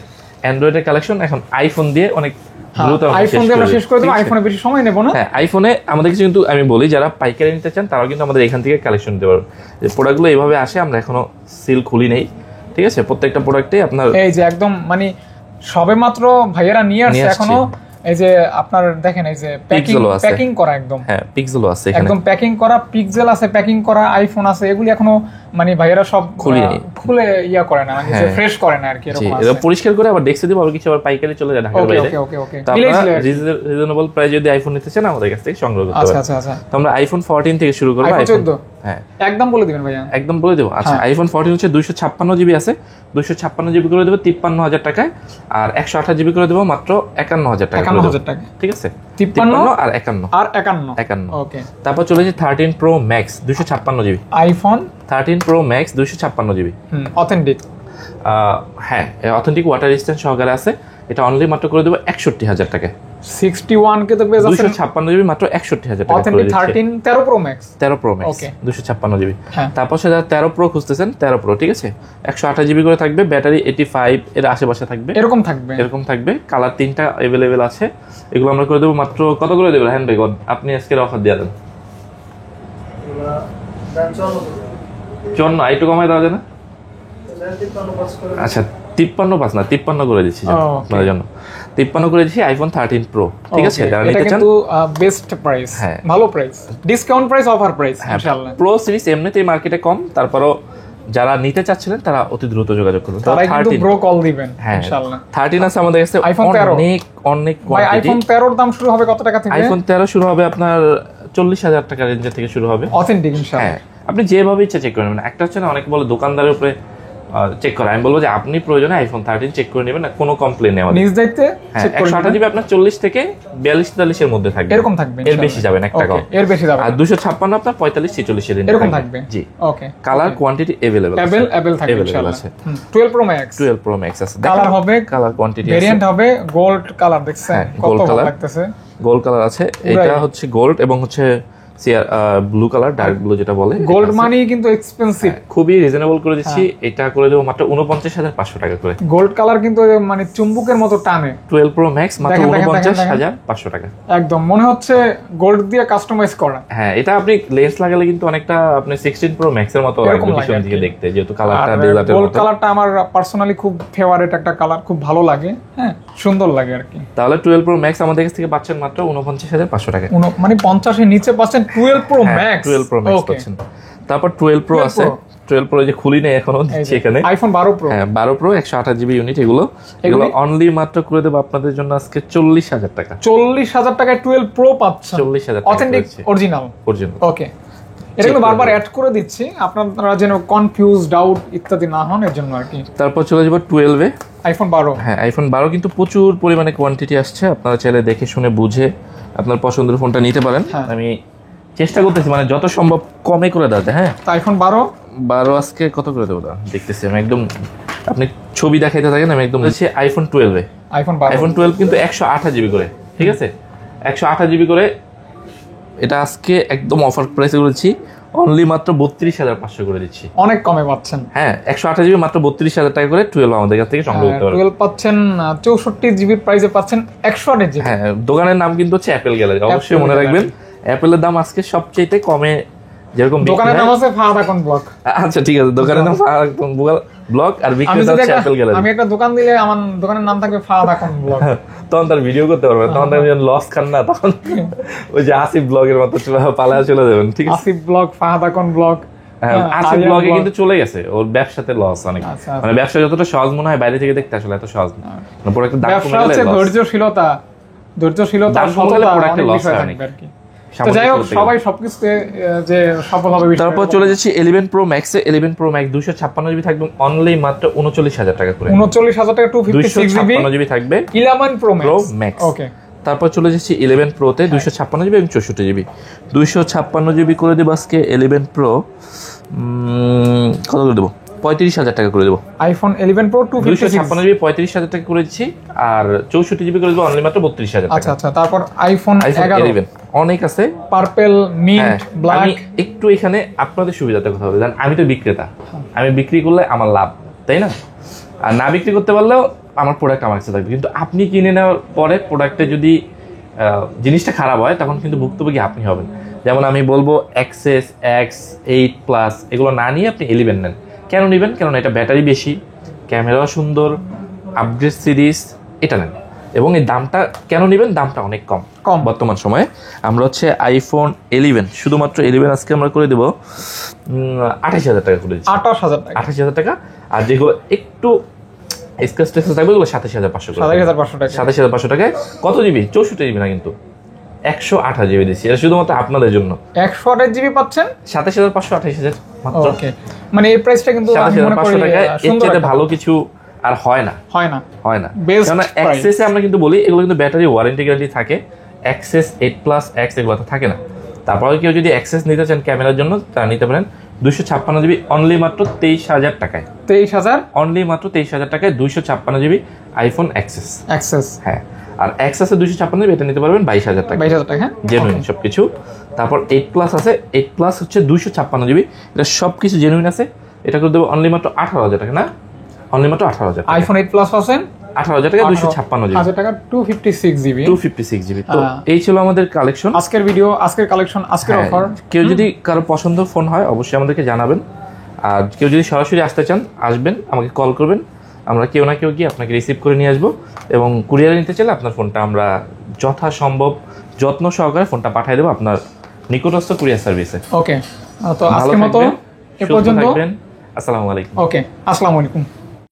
অ্যান্ড্রয়েডের কালেকশন। এখন আইফোন দিয়ে অনেক দ্রুত আইফোন দিয়ে আমরা শেষ করে দেব। আইফোনে বেশি সময় নেব না। হ্যাঁ আইফোনে আমাদের কিছু, কিন্তু আমি বলি যারা পাইকারি নিতে চান তারাও কিন্তু আমাদের এখান থেকে কালেকশন নিতে পারবেন। যে প্রোডাক্টগুলো এইভাবে আসে, আমরা এখনো সিল খুলি নেই, ঠিক আছে? প্রত্যেকটা প্রোডাক্টে আপনার এই যে একদম মানে সবেমাত্র ভাইয়েরা নিয়ে আসছে, এখনো এই যে আপনার দেখেন এই যে প্যাকিং করা একদম। হ্যাঁ পিক্সেলও আছে এখানে, একদম প্যাকিং করা, পিক্সেল আছে, প্যাকিং করা আইফোন আছে। এগুলি এখনো মানে ভাইয়েরা সব খুলে ইয়া করে না, মানে যে ফ্রেশ করে না আর কি, এরকম আছে। এটা পরিষ্কার করে আবার ডেক্সে দিব, আবার কিছু আবার পাইকারি চলে যায় ঢাকার বাইরে। ওকে ওকে ওকে, রিজনেবল প্রাইস যদি আইফোন নিতে চান আমাদের কাছ থেকে সংগ্রহ করতে আচ্ছা পারেন। আচ্ছা আচ্ছা, তো আমরা আইফোন 14 থেকে শুরু করব। আইফোন 14 হ্যাঁ একদম বলে দিবেন ভাইয়া। একদম বলে দেব। আচ্ছা আইফোন 14 হচ্ছে 256GB আছে, 256GB করে দেব 53,000 টাকায়, আর 128GB করে দেব মাত্র 51,000 টাকা। 51,000 টাকা, ঠিক আছে? 53 আর 51 আর 51। ওকে। তারপর চলে যাচ্ছে 13 Pro Max 256GB, iPhone 13 Pro Max 256GB। Authentic, হ্যাঁ অথেন্টিক ওয়াটার রেজিস্ট্যান্ট সহকারে আছে। এটা অনলি মাত্র করে দেব 61,000 টাকায়। 61 কে তো পেয়ে যাচ্ছেন 256GB মাত্র 61,000 টাকা। Authentic 13 Pro Max 13 Pro Max 256GB। তারপর সেটা 13 Pro খুঁজতেছেন, 13 Pro ঠিক আছে, 128GB করে থাকবে, ব্যাটারি 85 এর আশেপাশে থাকবে, এরকম থাকবে। কালার 3টা अवेलेबल আছে। এগুলো আমরা করে দেব মাত্র কত করে দেব হ্যান্ড বেগন? আপনি আজকের অফার দিয়ে দেন 54, একটু কমাই দেওয়া যায় না? আচ্ছা 53.5 না 53 করে দিচ্ছি আপনাদের জন্য, 53 করে দিচ্ছি আইফোন 13 Pro, ঠিক আছে? যারা নিতে চান কিন্তু বেস্ট প্রাইস, ভালো price, discount price, offer price ইনশাআল্লাহ। প্রো সিরিজ এমনিতেই মার্কেটে কম, তারপরও যারা নিতে চাচ্ছিলেন তারা অতি দ্রুত যোগাযোগ করুন। তারা কিন্তু ব্রো কল দিবেন ইনশাআল্লাহ। 13 আছে আমাদের কাছে, অনেক ভাই আইফোন 13 এর দাম শুরু হবে কত টাকা থেকে? আইফোন 13 শুরু হবে আপনার 40,000 টাকা রেঞ্জ থেকে শুরু হবে, অথেন্টিক ইনশাআল্লাহ। হ্যাঁ আপনি যেভাবে ইচ্ছা চেক করে নেবেন। একটা হচ্ছে না, অনেকে বলে দোকানদারের উপরে চেক করা, আমি বলবো যে আপনি প্রয়োজনে আইফোন 13 চেক করে নেবেন না, কোনো কমপ্লেন নেই আমাদের, নিজ দায়িত্বে চেক করে নেবেন। 128GB আপনার 40 থেকে 42-43 এর মধ্যে থাকবে, এরকম থাকবে, এর বেশি যাবে না, একটা কম, এর বেশি যাবে। আর 256 আপনার 45-46 এর রেঞ্জ এরকম থাকবে। জি ওকে, কালার কোয়ান্টিটি अवेलेबल থাকবে ইনশাআল্লাহ। 12 Pro Max 12 Pro Max আছে, কালার হবে, কালার কোয়ান্টিটি আছে, ভেরিয়েন্ট হবে গোল্ড কালার, দেখছেন কত ভালো লাগতেছে, গোল্ড কালার আছে। এটা হচ্ছে গোল্ড এবং হচ্ছে ব্লু কালার, ডার্ক ব্লু যেটা বলে। গোল্ড মানি কিন্তু এক্সপেন্সিভ, খুবই রিজনেবল করে দিচ্ছি। এটা করে দেবো মাত্র 49,500 টাকা করে। গোল্ড কালার কিন্তু মানে চুম্বকের মতো টানে। 12 Pro Max মাত্র 49,500 টাকা। একদম মনে হচ্ছে গোল্ড দিয়ে কাস্টমাইজ করা। হ্যাঁ এটা আপনি লেন্স লাগালে কিন্তু অনেকটা আপনি 16 Pro Max এর মতো লাগবে পিছন দিকে দেখতে, যেহেতু কালারটা ডেজার্টের মতো। গোল্ড কালারটা আমার পার্সোনালি খুব ফেভারিট একটা কালার, খুব ভালো লাগে, হ্যাঁ সুন্দর লাগে আর কি। তাহলে 12 Pro Max আমাদের কাছ থেকে পাচ্ছেন মাত্র 49,500 টাকা, মানে 50 এর নিচে পাচ্ছেন 12 Pro Max। 12 Pro Max পাচ্ছেন। তারপর 12 Pro আছে, 12 প্রো যে খুলি নেই এখনো দিচ্ছি এখানে আইফোন 12 প্রো। হ্যাঁ 12 প্রো 128 জিবি ইউনিট এগুলো অনলি মাত্র করে দেবো আপনাদের জন্য আজকে 40,000 টাকা। 40,000 টাকায় 12 প্রো পাচ্ছেন, 40,000 টাকা অথেন্টিক অরিজিনাল। ওকে, এটা কিন্তু বারবার অ্যাড করে দিচ্ছি আপনারা যেন কনফিউজ ডাউট ইত্যাদি না হন এর জন্য আর কি। তারপর চলে যাবো 12 এ আইফোন 12। হ্যাঁ আইফোন 12 কিন্তু প্রচুর পরিমাণে কোয়ান্টিটি আসছে, আপনারা চাইলে দেখে শুনে বুঝে আপনার পছন্দের ফোনটা নিতে পারেন। আমি চেষ্টা করতেছি মানে যত সম্ভব কমে করে দেওয়াতে। হ্যাঁ আইফোন 12 আজকে কত করে দেবো দেখতেছি আমি একদম, আপনি ছবি দেখাইতে থাকেন আমি একদম হচ্ছে আইফোন 12 এ আইফোন 12 কিন্তু 128 জিবি করে, ঠিক আছে 128 জিবি করে। এটা আজকে একদম অফার প্রাইসে করেছি, অনলি মাত্র 32,500 করে দিচ্ছি, অনেক কমে পাচ্ছেন। হ্যাঁ 128 জিবি মাত্র 32,000 টাকা করে 12 আমাদের কাছ থেকে সংগ্রহ করতে পারবেন। 12 পাচ্ছেন 64 জিবির প্রাইসে পাচ্ছেন 128 জিবি। হ্যাঁ দোকানের নাম কিন্তু হচ্ছে অ্যাপেল গ্যালারি, অবশ্যই মনে রাখবেন অ্যাপেলের দাম আজকে সবচেয়ে কমে, যেরকম দোকানের নাম আছে ফাহাদ আকন ব্লগ। আচ্ছা ঠিক আছে, দোকানের নাম ফাহাদ আকন ব্লগ আর বিক্রেতা হচ্ছে অ্যাপেল গ্যালারি। আমি একটা দোকান দিলে আমার দোকানের নাম থাকবে ফাহাদ আকন ব্লগ, তখন তার ভিডিও করতে পারবেন, তখন তার লস খান না, তখন ওই যে আসিফ ব্লগের মতো পালায় চলে যাবেন। ঠিক আছে আসিফ ব্লগ, ফাহাদ আকন ব্লগ। আসিফ ব্লগে কিন্তু চলে গেছে, ওর ব্যবসাতে লস অনেক, মানে ব্যবসা যতটা সহজ মনে হয় বাইরে থেকে দেখতে আসলে এত সহজ না। পুরো একটা দাম কমে গেলে ধৈর্যশীলতা সততা অনেক বিষয় থাকবে আর কি। তো যাই হোক সবাই সবকিছুতে যে সফল হবে। তারপর চলে যাচ্ছি 11 প্রো ম্যাক্সে। 11 প্রো ম্যাক্স 256 জিবি থাকবে অনলি মাত্র 39,000 টাকা করে। 39,000 টাকা 256 জিবি থাকবে 11 প্রো ম্যাক্স। ওকে তারপর চলে যাচ্ছি 11 প্রোতে 256 জিবি এবং 64 জিবি। 256 জিবি করে দেবো আজকে 11 প্রো, কত করে দেবো 35,000 টাকা করে দেবো। আইফোন 11 প্রো 256 জিবি 35,000 টাকা করে দিচ্ছি, আর 64 জিবি করে দেবো অনলি মাত্র 32,000 টাকা। আচ্ছা তারপর আইফোন 11 অনেক আছে, পার্পল, মিন্ট, ব্ল্যাক। আমি একটু এখানে আপনাদের সুবিধাতে কথা বলি, জানেন আমি তো বিক্রেতা, আমি বিক্রি করলে আমার লাভ, তাই না? আর না বিক্রি করতে পারলেও আমার প্রোডাক্ট আমার কাছে থাকবে, কিন্তু আপনি কিনে নেওয়ার পরে প্রোডাক্টে যদি জিনিসটা খারাপ হয় তখন কিন্তু ভুক্তভোগী আপনি হবেন। যেমন আমি বলবো এক্সএস, X8 প্লাস এগুলো না নিয়ে আপনি 11 নেন। কেন নেবেন? কারণ এটা ব্যাটারি বেশি, ক্যামেরাও সুন্দর, আপগ্রেড সিরিজ, এটা নেন। এবং এই দামটা কেন নেবেন? দামটা অনেক কম বর্তমান সময়ে। আমরা হচ্ছে আইফোন 11 শুধুমাত্র 11 আজকে আমরা করে দেবো 28,000 টাকা করে দিচ্ছি। 28,000 টাকা। আর যেগুলো একটু স্ক্র্যাচ টেস্ট থাকবে ওগুলো 27,500 টাকা। 27,500 টাকায় কত জিবি? 64 জিবি না কিন্তু 128 জিবি দিচ্ছি, এটা শুধুমাত্র আপনাদের জন্য। 128 জিবি পাচ্ছেন 27,500, 28,000 মাত্র। ওকে, মানে এই প্রাইসটা কিন্তু আমি মনে করি এর চেয়ে ভালো কিছু আর হয় না। কারণ অ্যাক্সেসে আমরা কিন্তু বলি এগুলো কিন্তু ব্যাটারি ওয়ারেন্টি গ্যারান্টি থাকে, অ্যাক্সেস 8 প্লাস এক্স এগুলো থাকে না। তারপরে কেউ যদি অ্যাক্সেস নিতে চান ক্যামেরার জন্য তা নিতে পারেন। 256 জিবি অনলি মাত্র 23,000 টাকায়। 23,000 অনলি মাত্র 23,000 টাকায় 256 জিবি আইফোন অ্যাক্সেস। হ্যাঁ, আর অ্যাক্সেসে 256 জিবি এটা নিতে পারবেন 22,000 টাকা। 22,000 টাকা জেনুইন সবকিছু। তারপর 8 প্লাস আছে, 8 প্লাস হচ্ছে 256 জিবি, এটা সবকিছু জেনুইন আছে। এটা করে দেবো অনলি মাত্র 18,000 টাকা। না, অনলি মাত্র 18,000 টাকা। আইফোন 8 প্লাস পাচ্ছেন 18,000 টাকা 256 জিবি। 1,000 টাকা 256 জিবি। তো এই ছিল আমাদের কালেকশন, আজকের কালেকশন, আজকের অফার। কেউ যদি কারো পছন্দ ফোন হয় অবশ্যই আমাদেরকে জানাবেন। আর কেউ যদি সরাসরি আসতে চান আসবেন, আমাকে কল করবেন, আমরা কেউ না কেউ গিয়ে আপনাকে রিসিভ করে নিয়ে আসবো। এবং কুরিয়ারে নিতে চাইলে আপনার ফোনটা আমরা যথাসম্ভব যত্ন সহকারে ফোনটা পাঠিয়ে দেবো আপনার নিকটস্থ কুরিয়ার সার্ভিসে। ওকে, তো আজকের মতো এ পর্যন্ত। আসসালামু আলাইকুম। ওকে, আসসালামু আলাইকুম।